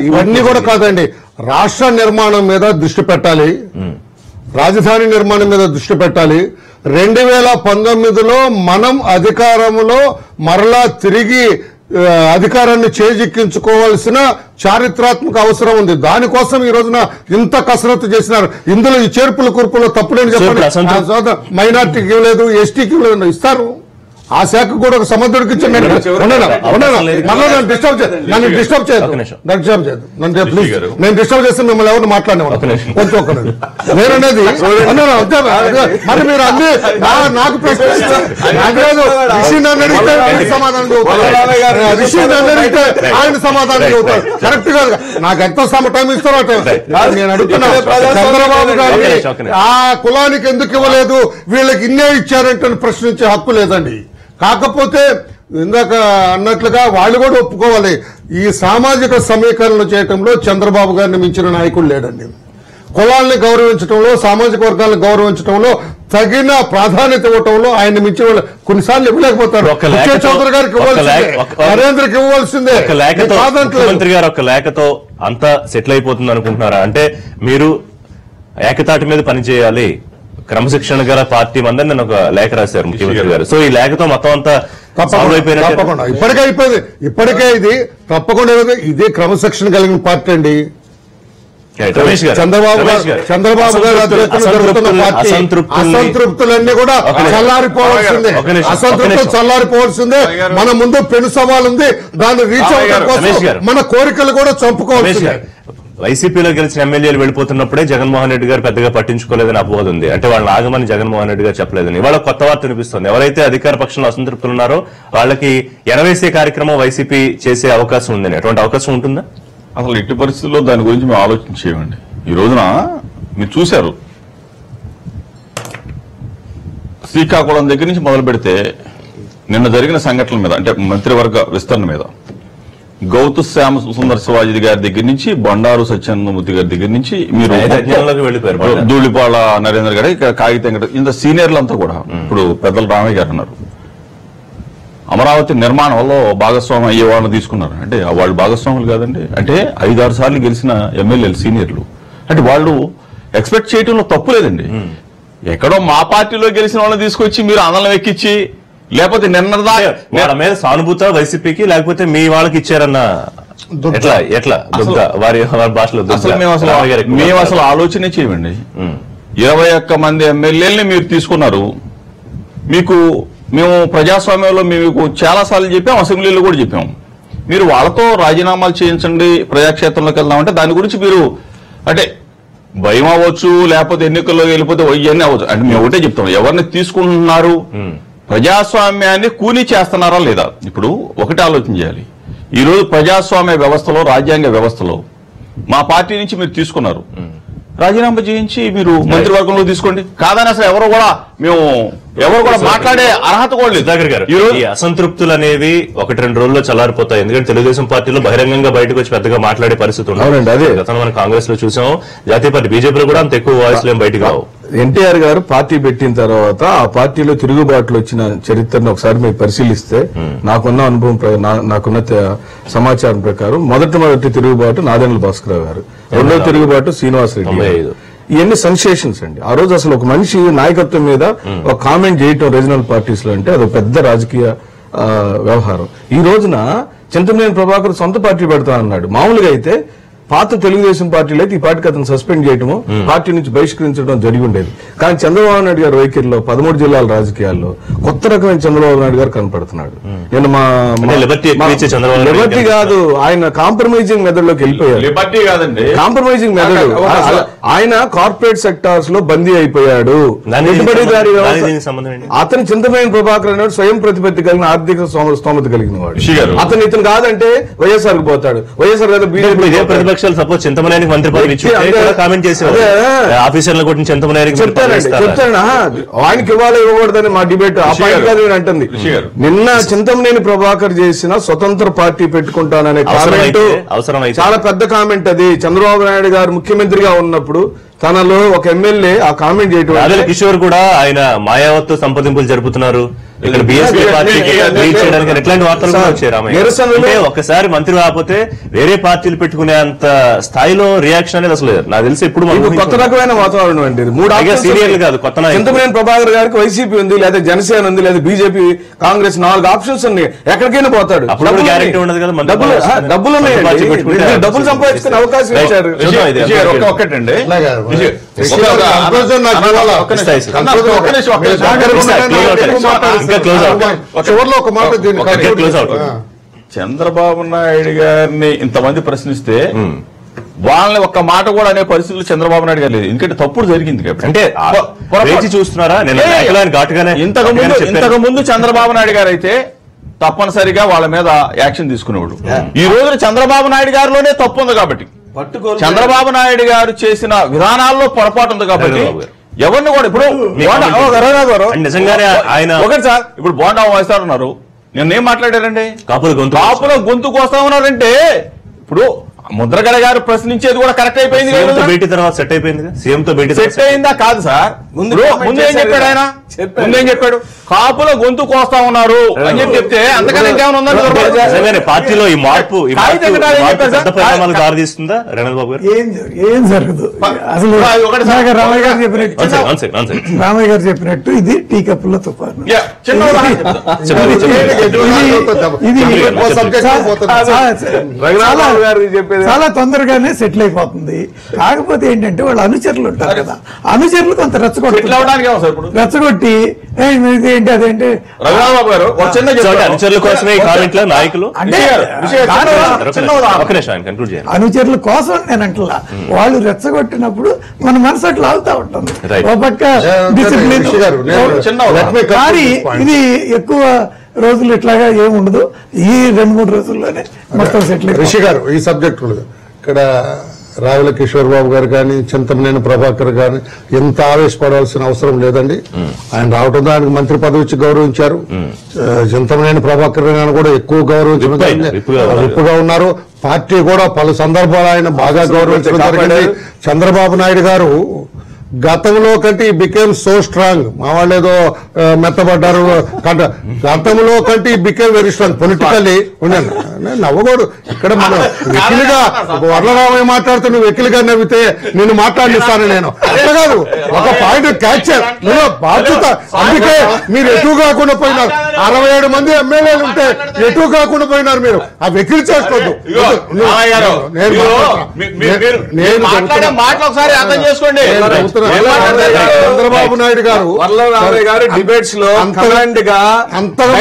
ఇవన్నీ కూడా కాదండి. రాష్ట్ర నిర్మాణం మీద దృష్టి పెట్టాలి, రాజధాని నిర్మాణం మీద దృష్టి పెట్టాలి. 2019లో మనం అధికారంలో మరలా తిరిగి అధికారాన్ని చేజిక్కించుకోవాల్సిన చారిత్రాత్మక అవసరం ఉంది. దానికోసం ఈ రోజున ఇంత కసరత్తు చేసినారు. ఇందులో ఈ చేర్పుల కూర్పులో తప్పులేని చెప్పండి. మైనార్టీకి ఇవ్వలేదు, ఎస్టీకి ఇవ్వలేదు, ఇస్తారు. ఆ శాఖ కూడా ఒక సమర్థుడికి ఇచ్చి నన్ను డిస్టర్బ్ చేయదు. నేను డిస్టర్బ్ చేస్తే మిమ్మల్ని ఎవరిని మాట్లాడేవాడు కొంచెం ఒక్కడు నేననేది మరి మీరు అన్ని నాకు సమాధానం ఆయన సమాధానం చెబుతారు. కరెక్ట్ కాదు. నాకు ఎంత టైం ఇస్తారో నేను అడుగుతున్నా, చంద్రబాబు గారిని ఆ కులానికి ఎందుకు ఇవ్వలేదు, వీళ్ళకి ఇన్నే ఇచ్చారంటే ప్రశ్నించే హక్కు లేదండి. కాకపోతే ఇందాక అన్నట్లుగా వాళ్ళు కూడా ఒప్పుకోవాలి, ఈ సామాజిక సమీకరణలు చేయటంలో చంద్రబాబు గారిని మించిన నాయకుడు లేడండి. కులాల్ని గౌరవించడంలో, సామాజిక వర్గాలను గౌరవించడంలో, తగిన ప్రాధాన్యత ఇవ్వటంలో ఆయన మించిన వాళ్ళు కొన్నిసార్లు ఇవ్వలేకపోతారు. చౌదరి గారికి ఇవ్వాల్సిందే, నరేంద్రకి ఇవ్వాల్సిందే. ముఖ్యమంత్రి గారు ఒక లేఖతో అంతా సెటిల్ అయిపోతుంది అనుకుంటున్నారా? అంటే మీరు ఏకతాటి మీద పనిచేయాలి, క్రమశిక్షణ గల పార్టీ మందని నేను ఒక లేఖ రాశారు ముఖ్యమంత్రి గారు. సో ఈ లేఖతో మొత్తం అంతా తప్పకుండా ఇప్పటికే అయిపోయింది. ఇప్పటికే ఇది తప్పకుండా ఇదే క్రమశిక్షణ కలిగిన పార్టీ అండి. చంద్రబాబు గారు జరుగుతున్న పార్టీ అసంతృప్తులన్నీ కూడా చల్లారిపోవాల్సిందే. అసంతృప్తులు చల్లారిపోవాల్సిందే. మన ముందు పెను సవాల్ ఉంది, దాన్ని రీచ్ అవ్వడం కోసం మన కోరికలు కూడా చంపుకోవాల్సిందే. వైసీపీలో గెలిచిన ఎమ్మెల్యేలు వెళ్ళిపోతున్నప్పుడే జగన్మోహన్ రెడ్డి గారు పెద్దగా పట్టించుకోలేదని అపోహ ఉంది. అంటే వాళ్ళని ఆగమని జగన్మోహన్ రెడ్డి గారు చెప్పలేదని ఇవాళ కొత్త వార్త వినిపిస్తుంది. ఎవరైతే అధికార పక్షంలో అసంతృప్తులు ఉన్నారో వాళ్ళకి ఎనవేసే కార్యక్రమం వైసీపీ చేసే అవకాశం ఉందని, అటువంటి అవకాశం ఉంటుందా? అసలు ఎట్టి పరిస్థితుల్లో దాని గురించి మేము ఆలోచించేయండి. ఈ రోజున మీరు చూశారు, శ్రీకాకుళం దగ్గర నుంచి మొదలు పెడితే నిన్న జరిగిన సంఘటనల మీద, అంటే మంత్రివర్గ విస్తరణ మీద, గౌతు శ్యామ సుందర్ శివాజీ గారి దగ్గర నుంచి, బండారు సత్యానందమూర్తి గారి దగ్గర నుంచి, మీరు ధూళిపాళ నరేంద్ర గారు, ఇక్కడ కాగితం ఇంత సీనియర్లంతా కూడా, ఇప్పుడు పెద్దల రామయ్య గారు అన్నారు, అమరావతి నిర్మాణంలో భాగస్వామి అయ్యే వాళ్ళని తీసుకున్నారు. అంటే వాళ్ళు భాగస్వాములు కాదండి, అంటే 5-6 సార్లు గెలిచిన ఎమ్మెల్యేలు సీనియర్లు. అంటే వాళ్ళు ఎక్స్పెక్ట్ చేయడంలో తప్పు లేదండి. ఎక్కడో మా పార్టీలో గెలిచిన వాళ్ళని తీసుకొచ్చి మీరు అందలం ఎక్కించి లేకపోతే నిన్నదా వాళ్ళ మీద సానుభూత వైసీపీకి లేకపోతే మీ వాళ్ళకి ఇచ్చారన్న ఎట్లా వారి భాషలో మేము అసలు ఆలోచనే చేయమండి. 21 మంది ఎమ్మెల్యేలని మీరు తీసుకున్నారు. మేము ప్రజాస్వామ్యంలో మీకు చాలా సార్లు చెప్పాం, అసెంబ్లీలో కూడా చెప్పాం. మీరు వాళ్ళతో రాజీనామాలు చేయించండి, ప్రజాక్షేత్రంలోకి వెళ్దామంటే దాని గురించి మీరు అంటే భయం అవ్వచ్చు, లేకపోతే ఎన్నికల్లో వెళ్ళిపోతే ఇవన్నీ అవ్వచ్చు. అంటే మేము ఒకటే చెప్తాం, ఎవరిని తీసుకుంటున్నారు, ప్రజాస్వామ్యాన్ని కూలీ చేస్తున్నారా లేదా. ఇప్పుడు ఒకటి ఆలోచన చేయాలి. ఈ రోజు ప్రజాస్వామ్య వ్యవస్థలో, రాజ్యాంగ వ్యవస్థలో మా పార్టీ నుంచి మీరు తీసుకున్నారు, రాజీనామా చేయించి మీరు మంత్రివర్గంలో తీసుకోండి. కాదని అసలు ఎవరు కూడా మాట్లాడే అర్హత కూడా లేదు. ఈ అసంతృప్తులు అనేవి 1-2 రోజుల్లో చల్లారిపోతాయి. ఎందుకంటే తెలుగుదేశం పార్టీలో బహిరంగంగా బయటకు వచ్చి పెద్దగా మాట్లాడే పరిస్థితి ఉంది. అదే గతంలో మనం కాంగ్రెస్ లో చూసాం, జాతీయ పార్టీ బీజేపీలో కూడా అంత ఎక్కువ వాయిస్ లేం బయటకు రావు. ఎన్టీఆర్ గారు పార్టీ పెట్టిన తర్వాత ఆ పార్టీలో తిరుగుబాట్లు వచ్చిన చరిత్రను ఒకసారి మీరు పరిశీలిస్తే, నాకున్న అనుభవం నాకున్న సమాచారం ప్రకారం మొదటి తిరుగుబాటు నాదెండ్ల భాస్కరరావు గారు, రెండో తిరుగుబాటు శ్రీనివాసరెడ్డి గారు. ఇవన్నీ సెన్సేషన్స్ అండి. ఆ రోజు అసలు ఒక మనిషి నాయకత్వం మీద ఒక కామెంట్ చేయటం రీజనల్ పార్టీస్ లో అంటే అది పెద్ద రాజకీయ వ్యవహారం. ఈ రోజున చింతమనేని ప్రభాకర్ సొంత పార్టీ పెడతా అన్నాడు. మామూలుగా అయితే పాత తెలుగుదేశం పార్టీలో అయితే ఈ పార్టీకి అతను సస్పెండ్ చేయటము, పార్టీ నుంచి బహిష్కరించడం జరిగి ఉండేది. కానీ చంద్రబాబు నాయుడు గారి వైఖరిలో 13 జిల్లాల రాజకీయాల్లో కొత్త రకమైన చంద్రబాబు నాయుడు గారు కనపడుతున్నాడు. నేను లిబర్టీ కాదు, ఆయన కాంప్రమైజింగ్ మెథడ్ లోకి వెళ్ళిపోయారు. లిబర్టీ కాదండి, కాంప్రమైజింగ్ మెథడ్. ఆయన కార్పొరేట్ సెక్టార్స్ లో బందీ అయిపోయాడు. అతను చింతమనేని ప్రభాకర్ అనేవాడు స్వయం ప్రతిపత్తి కలిగిన ఆర్థిక స్తోమత కలిగిన వాడు. ఇతను కాదంటే వైఎస్ఆర్ కి పోతాడు, వైఎస్ఆర్ కదా బీజేపీ. సపోజ్ చింతమనేనికి మంత్రి పదవి ఇచ్చి కామెంట్ చేసేవారు, ఆఫీసర్లు కొట్టిన చింతమనేనికి చెప్తాను. ఆయనకి ఇవ్వాలి ఇవ్వకూడదని మా డిబేట్ ఆ పాయింట్ కాదు నేను అంటుంది. నిన్న చింతమనేని ప్రభాకర్ చేసిన స్వతంత్ర పార్టీ పెట్టుకుంటాననే కామెంట్ చాలా పెద్ద కామెంట్. అది చంద్రబాబు నాయుడు గారు ముఖ్యమంత్రిగా ఉన్నప్పుడు తనలో ఒక ఎమ్మెల్యే ఆ కామెంట్ చేయడం. కిషోర్ కూడా ఆయన మాయావత్తో సంప్రదింపులు జరుపుతున్నారు. ఇక్కడ బీఎస్పీ పార్టీకి చేయడానికి ఎట్లాంటి వార్తలు వచ్చాయి. ఒకసారి మంత్రి కాకపోతే వేరే పార్టీలు పెట్టుకునే అంత స్థాయిలో రియాక్షన్ అనేది అసలు నాకు తెలిసి ఇప్పుడు కొత్త రకమైన వాతావరణం అండి. 3 సీరియల్ కాదు, కొత్త చింతమనేని ప్రభాకర్ గారికి వైసీపీ ఉంది, లేదా జనసేన ఉంది, లేదా బీజేపీ, కాంగ్రెస్ 4 ఆప్షన్స్ ఉన్నాయి. ఎక్కడికైనా పోతాడు. అప్పుడు గ్యారెంటీ ఉండదు కదా, డబ్బులు ఉన్నాయండి, డబ్బులు సంపాదించుకునే అవకాశం ఇచ్చారు. ఒక్కటండి, చివరిలో ఒక మాట చంద్రబాబు నాయుడు గారిని ఇంతమంది ప్రశ్నిస్తే వాళ్ళని ఒక్క మాట కూడా అనే పరిస్థితులు చంద్రబాబు నాయుడు గారు లేదు. ఎందుకంటే తప్పుడు జరిగింది కాబట్టి. అంటే చూస్తున్నారా, ఇంతకు ముందు చంద్రబాబు నాయుడు గారు అయితే తప్పనిసరిగా వాళ్ళ మీద యాక్షన్ తీసుకునేవాడు. ఈ రోజున చంద్రబాబు నాయుడు గారిలోనే తప్పు ఉంది కాబట్టి, చంద్రబాబు నాయుడు గారు చేసిన విధానాల్లో పొరపాటు ఉంది కాబట్టి ఎవరిని కూడా ఇప్పుడు నిజంగానే ఆయన ఒకటి సార్, ఇప్పుడు బోండా వాయిస్తారు ఉన్నారు, నిన్నేం మాట్లాడారండి, కాపుల గొంతుకు వస్తా ఉన్నారంటే ఇప్పుడు ముద్రగడ గారు ప్రశ్నించేది కూడా కరెక్ట్ అయిపోయింది. భేటీ తర్వాత సెట్ అయిపోయింది, సీఎం తో భేటీ సెట్ అయిందా కాదు సార్. ముందేం చెప్పాడు ఆయన, ముందేం చెప్పాడు, కాపుల గొంతు కోస్తా ఉన్నారు అని చెప్తే అంతకన్నా ఇంకేమైనా ఉందండి. పార్టీలో ఈ మార్పు దారితీస్తుందా రణల్ బాబు గారు? ఏం జరగదు. అసలు రామయ్య గారు చెప్పినట్టు ఇది టీ కప్పుల్లో తుఫాను. చాలా తొందరగానే సెటిల్ అయిపోతుంది. కాకపోతే ఏంటంటే వాళ్ళు అనుచరులు ఉంటారు కదా, అనుచరులు కొంత రెచ్చగొట్టి ఏంటి అదేంటి అనుచరుల కోసమే నాయకులు అనుచరుల కోసం నేను అంటలా, వాళ్ళు రెచ్చగొట్టినప్పుడు మన మనసు అట్లా ఆగుతా ఉంటుంది. ఒక పక్క డిసిప్లిన్, కానీ ఇది ఎక్కువ రోజులు ఇట్లాగా ఏముండదు. ఈ 2-3 రోజుల్లోనే మొత్తం సెటిల్. రిషి గారు ఈ సబ్జెక్ట్ ఇక్కడ రావుల కిషోర్ బాబు గారు కానీ చింతమనేని ప్రభాకర్ గాని ఎంత ఆవేశపడాల్సిన అవసరం లేదండి. ఆయన రావడంతో ఆయనకు మంత్రి పదవి ఇచ్చి గౌరవించారు. చింతమనేని ప్రభాకర్ గారిని కూడా ఎక్కువ గౌరవించడం ఎక్కువగా ఉన్నారు. పార్టీ కూడా పలు సందర్భాలు ఆయన బాగా గౌరవించడం జరిగింది. చంద్రబాబు నాయుడు గారు గతంలో కంటే ఈ బికేమ్ సో స్ట్రాంగ్. మా వాళ్ళు ఏదో మెత్తబడ్డారు. గతంలో కంటే he became very strong politically. నవ్వకూడదు ఇక్కడ మనం వెకిలిగా వరలరామయ్య మాట్లాడుతూ నువ్వు వెకిలిగా నవ్వితే నేను మాట్లాడిస్తాను. నేను అట్లా కాదు, ఒక పాయింట్ క్యాప్చర్ బాధ్యత. అందుకే మీరు ఎటు కాకుండా పోయినారు. 67 మంది ఎమ్మెల్యేలు ఉంటే ఎటు కాకుండా పోయినారు. మీరు ఆ వెకిలి చేసుకోవద్దు. చంద్రబాబు నాయుడు గారు వరలరామయ్య గారు డిబేట్స్ లో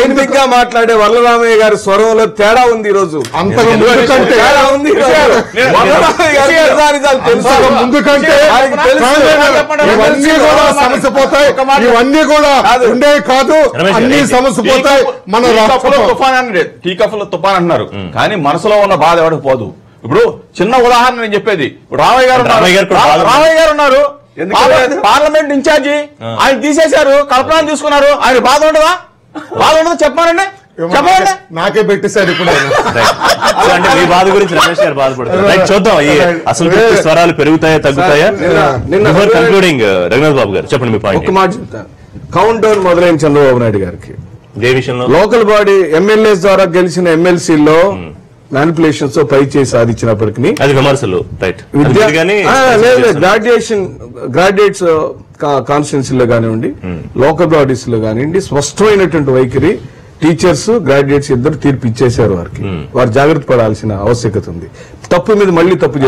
అంతగా మాట్లాడే వరలరామయ్య గారి స్వరంలో తేడా ఉంది. ఈ రోజు అంతగా ముందు కంటే ముందు కంటే ఇవన్నీ కూడా సమస్య పోతాయి. ఇవన్నీ కూడా ఉండే కాదు, అన్ని సమస్య పోతాయి. మన రాష్ట్రంలో తుఫాన్ అంటున్నారు కానీ మనసులో ఉన్న బాధ ఎవరికి పోదు. ఇప్పుడు చిన్న ఉదాహరణ నేను చెప్పేది, రామయ్య గారు ఉన్నారు, పార్లమెంట్ ఇన్ఛార్జి, ఆయన తీసేశారు, కల్పన తీసుకున్నారు. ఆయన బాధ ఉండదా? బాధ ఉండదు చెప్పానండి, చెప్పండి. నాకే పెట్టేశారు ఇప్పుడు. అంటే మీ బాధ గురించి రమేష్ గారు బాధపడుతున్నారు. చూద్దాం అసలు స్వరాలు పెరుగుతాయా తగ్గుతాయా. కంక్లూడింగ్ రఘునాథ్ బాబు గారు చెప్పండి మీ పాయింట్. ఒక మాట చెప్తాను. కౌంట్ డౌన్ మొదలైన చంద్రబాబు నాయుడు గారికి ఏ విషయంలో లోకల్ బాడీ ఎమ్మెల్యేస్ ద్వారా గెలిచిన ఎమ్మెల్సీలో మ్యానిపులేషన్స్ పై చేసి సాధించినప్పటికీ అది విమర్శలు రైట్. గ్రాడ్యుయేట్స్ కాన్స్టిట్యున్సీలో కానివ్వండి, లోకల్ బాడీస్ లో కానివ్వండి, స్పష్టమైనటువంటి వైఖరి టీచర్స్ గ్రాడ్యుయేట్స్ ఇద్దరు తీర్పు ఇచ్చేశారు. వారు జాగ్రత్త పడాల్సిన ఆవశ్యకత ఉంది. తప్పు మీద మళ్ళీ తప్పు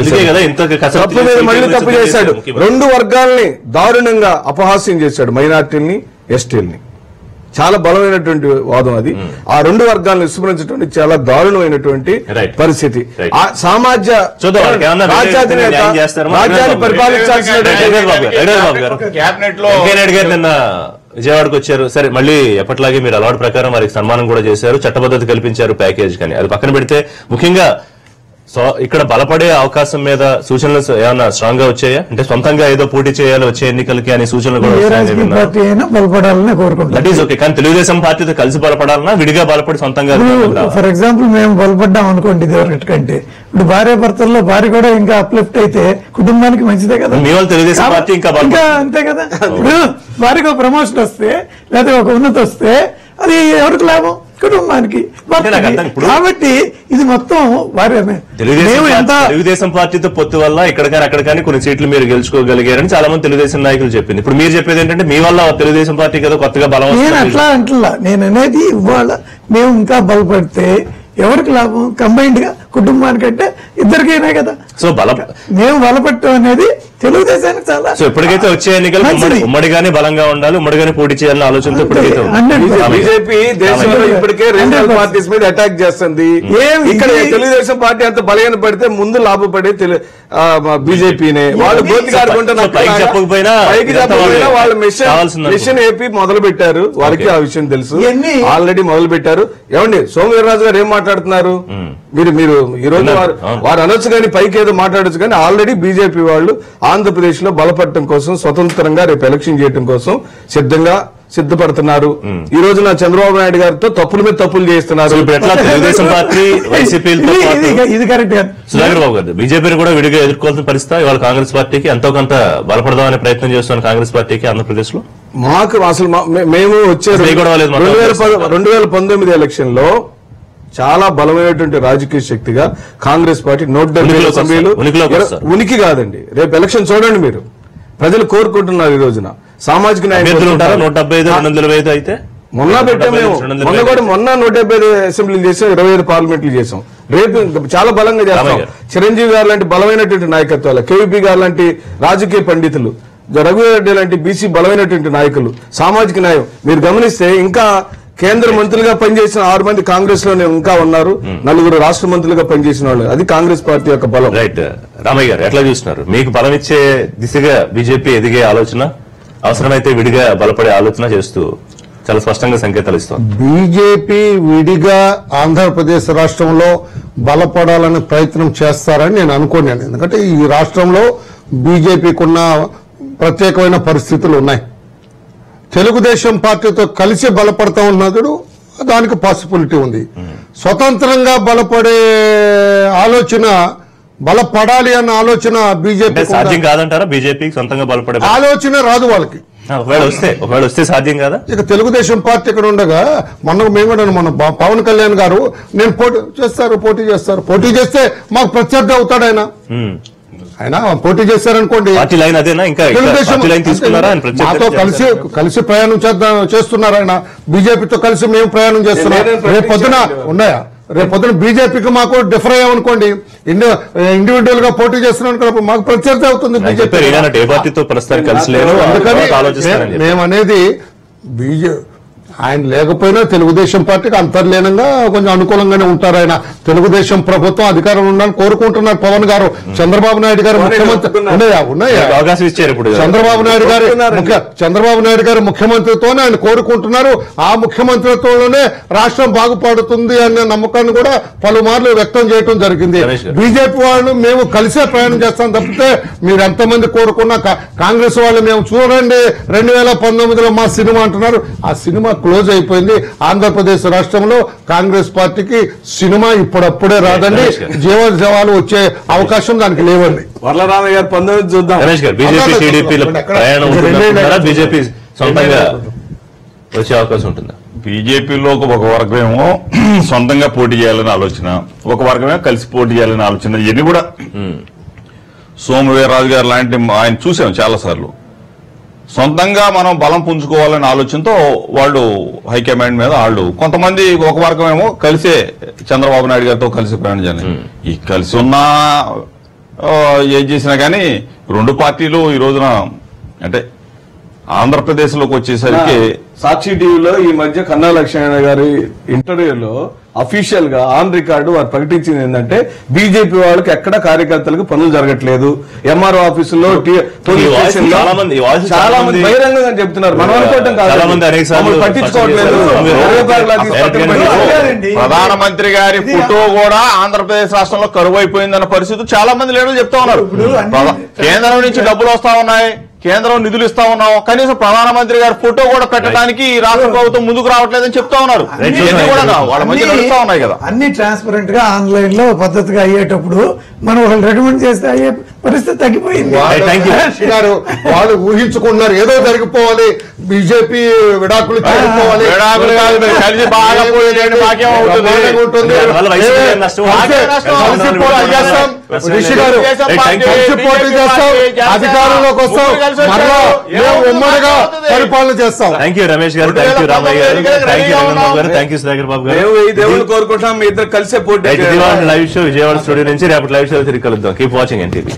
చేశాడు. 2 వర్గాల్ని దారుణంగా అపహాస్యం చేశాడు, మైనార్టీల్ని, ఎస్టీల్ని. చాలా బలమైనటువంటి వాదం అది. ఆ 2 వర్గాలను విస్మరించడం చాలా దారుణమైనటువంటి పరిస్థితి. సామాజ్య రాజ్యాన్ని పరిపాలించాల్సిన నిన్న విజయవాడకు వచ్చారు. సరే మళ్ళీ ఎప్పటిలాగే మీరు అలవాటు ప్రకారం వారికి సన్మానం కూడా చేశారు, చట్టబద్ధత కల్పించారు ప్యాకేజ్. కానీ అది పక్కన పెడితే ముఖ్యంగా ఇక్కడ బలపడే అవకాశం మీద సూచనలు ఏమన్నా స్ట్రాంగ్ గా వచ్చాయా? అంటే సొంతంగా ఏదో పోటీ చేయాలి వచ్చే ఎన్నికలకి అనే సూచనలు కూడా బలపడాలని కోరుకుంటాం. That is okay. కానీ తెలుగుదేశం పార్టీతో కలిసి బలపడాలన్నా విడిగా బలపడి సొంతంగా? ఫర్ ఎగ్జాంపుల్ మేము బలపడ్డాం అనుకోండి ఇదివరకటి కంటే. ఇప్పుడు భార్య భర్తల్లో భార్య కూడా ఇంకా అప్లిఫ్ట్ అయితే కుటుంబానికి మంచిదే కదా. మీ వాళ్ళు తెలుగుదేశం పార్టీ ఇంకా అంతే కదా. ఇప్పుడు భార్యకు ఒక ప్రమోషన్ వస్తే లేదా ఒక ఉన్నతి వస్తే అది ఎవరికి లాభం? కుటుంబానికి. కాబట్టి ఇది మొత్తం తెలుగుదేశం పార్టీతో పొత్తు వల్ల ఇక్కడ కానీ అక్కడ కానీ కొన్ని సీట్లు మీరు గెలుచుకోగలిగారని చాలా మంది తెలుగుదేశం నాయకులు చెప్పింది. ఇప్పుడు మీరు చెప్పేది ఏంటంటే మీ వల్ల తెలుగుదేశం పార్టీకి ఏదో కొత్తగా బలం. నేను అట్లా అంటలా. నేను అనేది ఇవాళ మేము ఇంకా బలపడితే ఎవరికి లాభం? కంబైన్డ్ గా కుటుంబానికంటే ఇద్దరికైనా కదా. సో మేము బలపడటం అనేది తెలుగుదేశానికి చాలా. సో ఇప్పటికైతే వచ్చే ఎన్నికలు ఉమ్మడిగానే బలంగా ఉండాలి, ఉమ్మడిగానే పోటీ చేయాలనే ఆలోచనతో బీజేపీ దేశంలో ఇప్పటికే రీజనల్ పార్టీస్ మీద అటాక్ చేస్తుంది. ఇక్కడ తెలుగుదేశం పార్టీ అంత బలహీన పడితే ముందు లాభపడే బీజేపీనే. వాళ్ళు చెప్పకపోయినా వాళ్ళు మిషన్ ఏపీ మొదలు పెట్టారు. వారికి ఆ విషయం తెలుసు, ఆల్రెడీ మొదలు పెట్టారు. ఏమండి సోమవీర్రాజు గారు ఏం మాట్లాడుతున్నారు? మీరు ఈ రోజు వారు అనొచ్చు కానీ పైకి ఏదో మాట్లాడొచ్చు కానీ ఆల్రెడీ బీజేపీ వాళ్ళు ఆంధ్రప్రదేశ్ లో బలపడటం కోసం స్వతంత్రంగా రేపు ఎలక్షన్ చేయడం కోసం సిద్ధపడుతున్నారు. ఈ రోజున చంద్రబాబు నాయుడు గారితో తప్పుల మీద తప్పులు చేస్తున్నారు. తెలుగుదేశం పార్టీ ఇది కరెక్ట్. సుధాకర్ బాబు గారు బీజేపీని కూడా విడిగా ఎదుర్కోవాల్సిన పరిస్థితి ఇవాళ కాంగ్రెస్ పార్టీకి ఎంతో కొంత బలపడదామనే ప్రయత్నం చేస్తున్న కాంగ్రెస్ పార్టీకి ఆంధ్రప్రదేశ్ లో. మాకు అసలు మేము వచ్చే 2019 ఎలక్షన్ లో చాలా బలమైనటువంటి రాజకీయ శక్తిగా కాంగ్రెస్ పార్టీ 170 అసెంబ్లీలు ఉనికి కాదండి. రేపు ఎలక్షన్ చూడండి మీరు. ప్రజలు కోరుకుంటున్నారు ఈ రోజున సామాజిక న్యాయం. 175 అయితే మొన్న పెట్టాము మేము. మొన్న 175 అసెంబ్లీలు చేసాం, 25 పార్లమెంట్లు చేసాం. రేపు చాలా బలంగా చేస్తాం. చిరంజీవి గారు లాంటి బలమైనటువంటి నాయకత్వాలు, కేవీపీ గారు లాంటి రాజకీయ పండితులు, రఘురెడ్డి లాంటి బీసీ బలమైనటువంటి నాయకులు, సామాజిక న్యాయం. మీరు గమనిస్తే ఇంకా కేంద్ర మంత్రులుగా పనిచేసిన 6 మంది కాంగ్రెస్ లోనే ఇంకా ఉన్నారు. 4 రాష్ట్ర మంత్రులుగా పనిచేసిన వాళ్ళు. అది కాంగ్రెస్ పార్టీ యొక్క బలం. రైట్. రామయ్య గారు ఎట్లా చూస్తున్నారు? మీకు బలం ఇచ్చే దిశగా బీజేపీ ఎదిగే ఆలోచన, అవసరమైతే విడిగా బలపడే ఆలోచన చేస్తూ చాలా స్పష్టంగా సంకేతాలు ఇస్తాం. బీజేపీ విడిగా ఆంధ్రప్రదేశ్ రాష్ట్రంలో బలపడాలని ప్రయత్నం చేస్తారని నేను అనుకోను. ఎందుకంటే ఈ రాష్ట్రంలో బీజేపీకి ఉన్న ప్రత్యేకమైన పరిస్థితులు ఉన్నాయి. తెలుగుదేశం పార్టీతో కలిసి బలపడతా ఉన్నది, దానికి పాసిబిలిటీ ఉంది. స్వతంత్రంగా బలపడే ఆలోచన బలపడాలి అన్న ఆలోచన బీజేపీ సాధ్యం కాదంటారా బీజేపీకి సొంతంగా బలపడే ఆలోచన రాదు వాళ్ళకి. ఒకవేళ వస్తే సాధ్యం కాదా? ఇక తెలుగుదేశం పార్టీ ఇక్కడ ఉండగా మేము కూడా మన పవన్ కళ్యాణ్ గారు నేను పోటీ చేస్తే మాకు ప్రత్యర్థి అవుతాడు ఆయన పోటీ చేస్తారనుకోండి. మాతో కలిసి ప్రయాణం చేస్తున్నారు ఆయన. బీజేపీతో కలిసి మేము ప్రయాణం చేస్తున్నాం. రేపొద్దున బీజేపీకి మాకు డిఫర్ అయ్యామనుకోండి, ఇండివిజువల్ గా పోటీ చేస్తున్నాం మాకు ప్రత్యర్థి అవుతుంది బీజేపీ. అందుకని మేమనేది ఆయన లేకపోయినా తెలుగుదేశం పార్టీకి అంతర్లీనంగా కొంచెం అనుకూలంగానే ఉంటారు. ఆయన తెలుగుదేశం ప్రభుత్వం అధికారంలో ఉండాలని కోరుకుంటున్నారు పవన్ గారు. చంద్రబాబు నాయుడు గారు ముఖ్యమంత్రి అవకాశం ఇచ్చారు. ఇప్పుడు చంద్రబాబు నాయుడు గారు ముఖ్యమంత్రితోనే ఆయన కోరుకుంటున్నారు. ఆ ముఖ్యమంత్రిత్వంలోనే రాష్ట్రం బాగుపడుతుంది అనే నమ్మకాన్ని కూడా పలుమార్లు వ్యక్తం చేయడం జరిగింది. బీజేపీ వాళ్ళు మేము కలిసే ప్రయాణం చేస్తాం తప్పితే మీరు ఎంతమంది కోరుకున్నా కాంగ్రెస్ వాళ్ళు మేము చూడండి 2019లో మా సినిమా అంటున్నారు. ఆ సినిమా క్లోజ్ అయిపోయింది. ఆంధ్రప్రదేశ్ రాష్ట్రంలో కాంగ్రెస్ పార్టీకి సినిమా ఇప్పుడప్పుడే రాదండి. జీవోత్సవాలు వచ్చే అవకాశం దానికి లేవండి. వరలరామయ్య గారు 19 చూద్దాం. బీజేపీ టీడీపీ బీజేపీ సొంతంగా వచ్చే అవకాశం ఉంటుందా? బీజేపీలో ఒక వర్గమేమో సొంతంగా పోటీ చేయాలని ఆలోచన, ఒక వర్గమేమో కలిసి పోటీ చేయాలని ఆలోచన. ఇవన్నీ కూడా సోమవీర్రాజు గారు లాంటి ఆయన చూసాం చాలా సార్లు. సొంతంగా మనం బలం పుంజుకోవాలనే ఆలోచనతో వాళ్ళు హైకమాండ్ మీద కొంతమంది ఒక వర్గం ఏమో కలిసే చంద్రబాబు నాయుడు గారితో కలిసి ప్రయాణం చేయాలి. ఈ కలిసి ఉన్నా ఏం చేసినా కానీ రెండు పార్టీలు ఈ రోజున అంటే ఆంధ్రప్రదేశ్ లోకి వచ్చేసరికి సాక్షి టీవీలో ఈ మధ్య కన్నా లక్ష్మణ గారి ఇంటర్వ్యూలో అఫీషియల్ గా ఆన్ రికార్డు వారు ప్రకటించింది ఏంటంటే బీజేపీ వాళ్ళకి ఎక్కడ కార్యకర్తలకు పనులు జరగట్లేదు. ఎంఆర్ఓ ఆఫీసులో చాలా మంది బహిరంగంగా చెప్తున్నారు. మనం అనుకోవటం కాదు, పట్టించుకోవట్లేదు. ప్రధానమంత్రి గారి ఫోటో కూడా ఆంధ్రప్రదేశ్ రాష్ట్రంలో కరువు అయిపోయిందన్న పరిస్థితి చాలా మంది లీడర్లు చెప్తా ఉన్నారు. కేంద్రం నుంచి డబ్బులు వస్తా ఉన్నాయి, కేంద్రం నిధులు ఇస్తా ఉన్నాం, కనీసం ప్రధానమంత్రి గారి ఫోటో కూడా పెట్టడానికి రాష్ట్ర ప్రభుత్వం ముందుకు రావట్లేదని చెప్తా ఉన్నారు. వాళ్ళ మధ్య నడుస్తా ఉన్నాయి కదా. అన్ని ట్రాన్స్పరెంట్ గా ఆన్లైన్ లో పద్ధతిగా అయ్యేటప్పుడు మనం వాళ్ళు రికమెండ్ చేస్తే అయ్యే పరిస్థితి తగ్గిపోయింది. వాళ్ళు ఊహించుకున్నారు ఏదో జరిగిపోవాలి, బీజేపీ విడాకులు జరిగిపోవాలి, కలిసి బాగా అధికారంలోకి వస్తాం, మరలా మేము ఉమ్మడిగా పరిపాలన చేస్తాం. థ్యాంక్ యూ రమేష్ గారు, థ్యాంక్ యూ రామయ్య గారు, థ్యాంక్ యూ రంగనాథ్ గారు, థ్యాంక్ యూ సుధాకర్ బాబు గారు. దేవుడు కోరుకుంటాం మీ ఇద్దరు కలిసే పోటీ. Vijayawada live show Vijayawada studio నుంచి రేపటి లైవ్ షో తిరిగి కలుద్దాం. Keep watching NTV.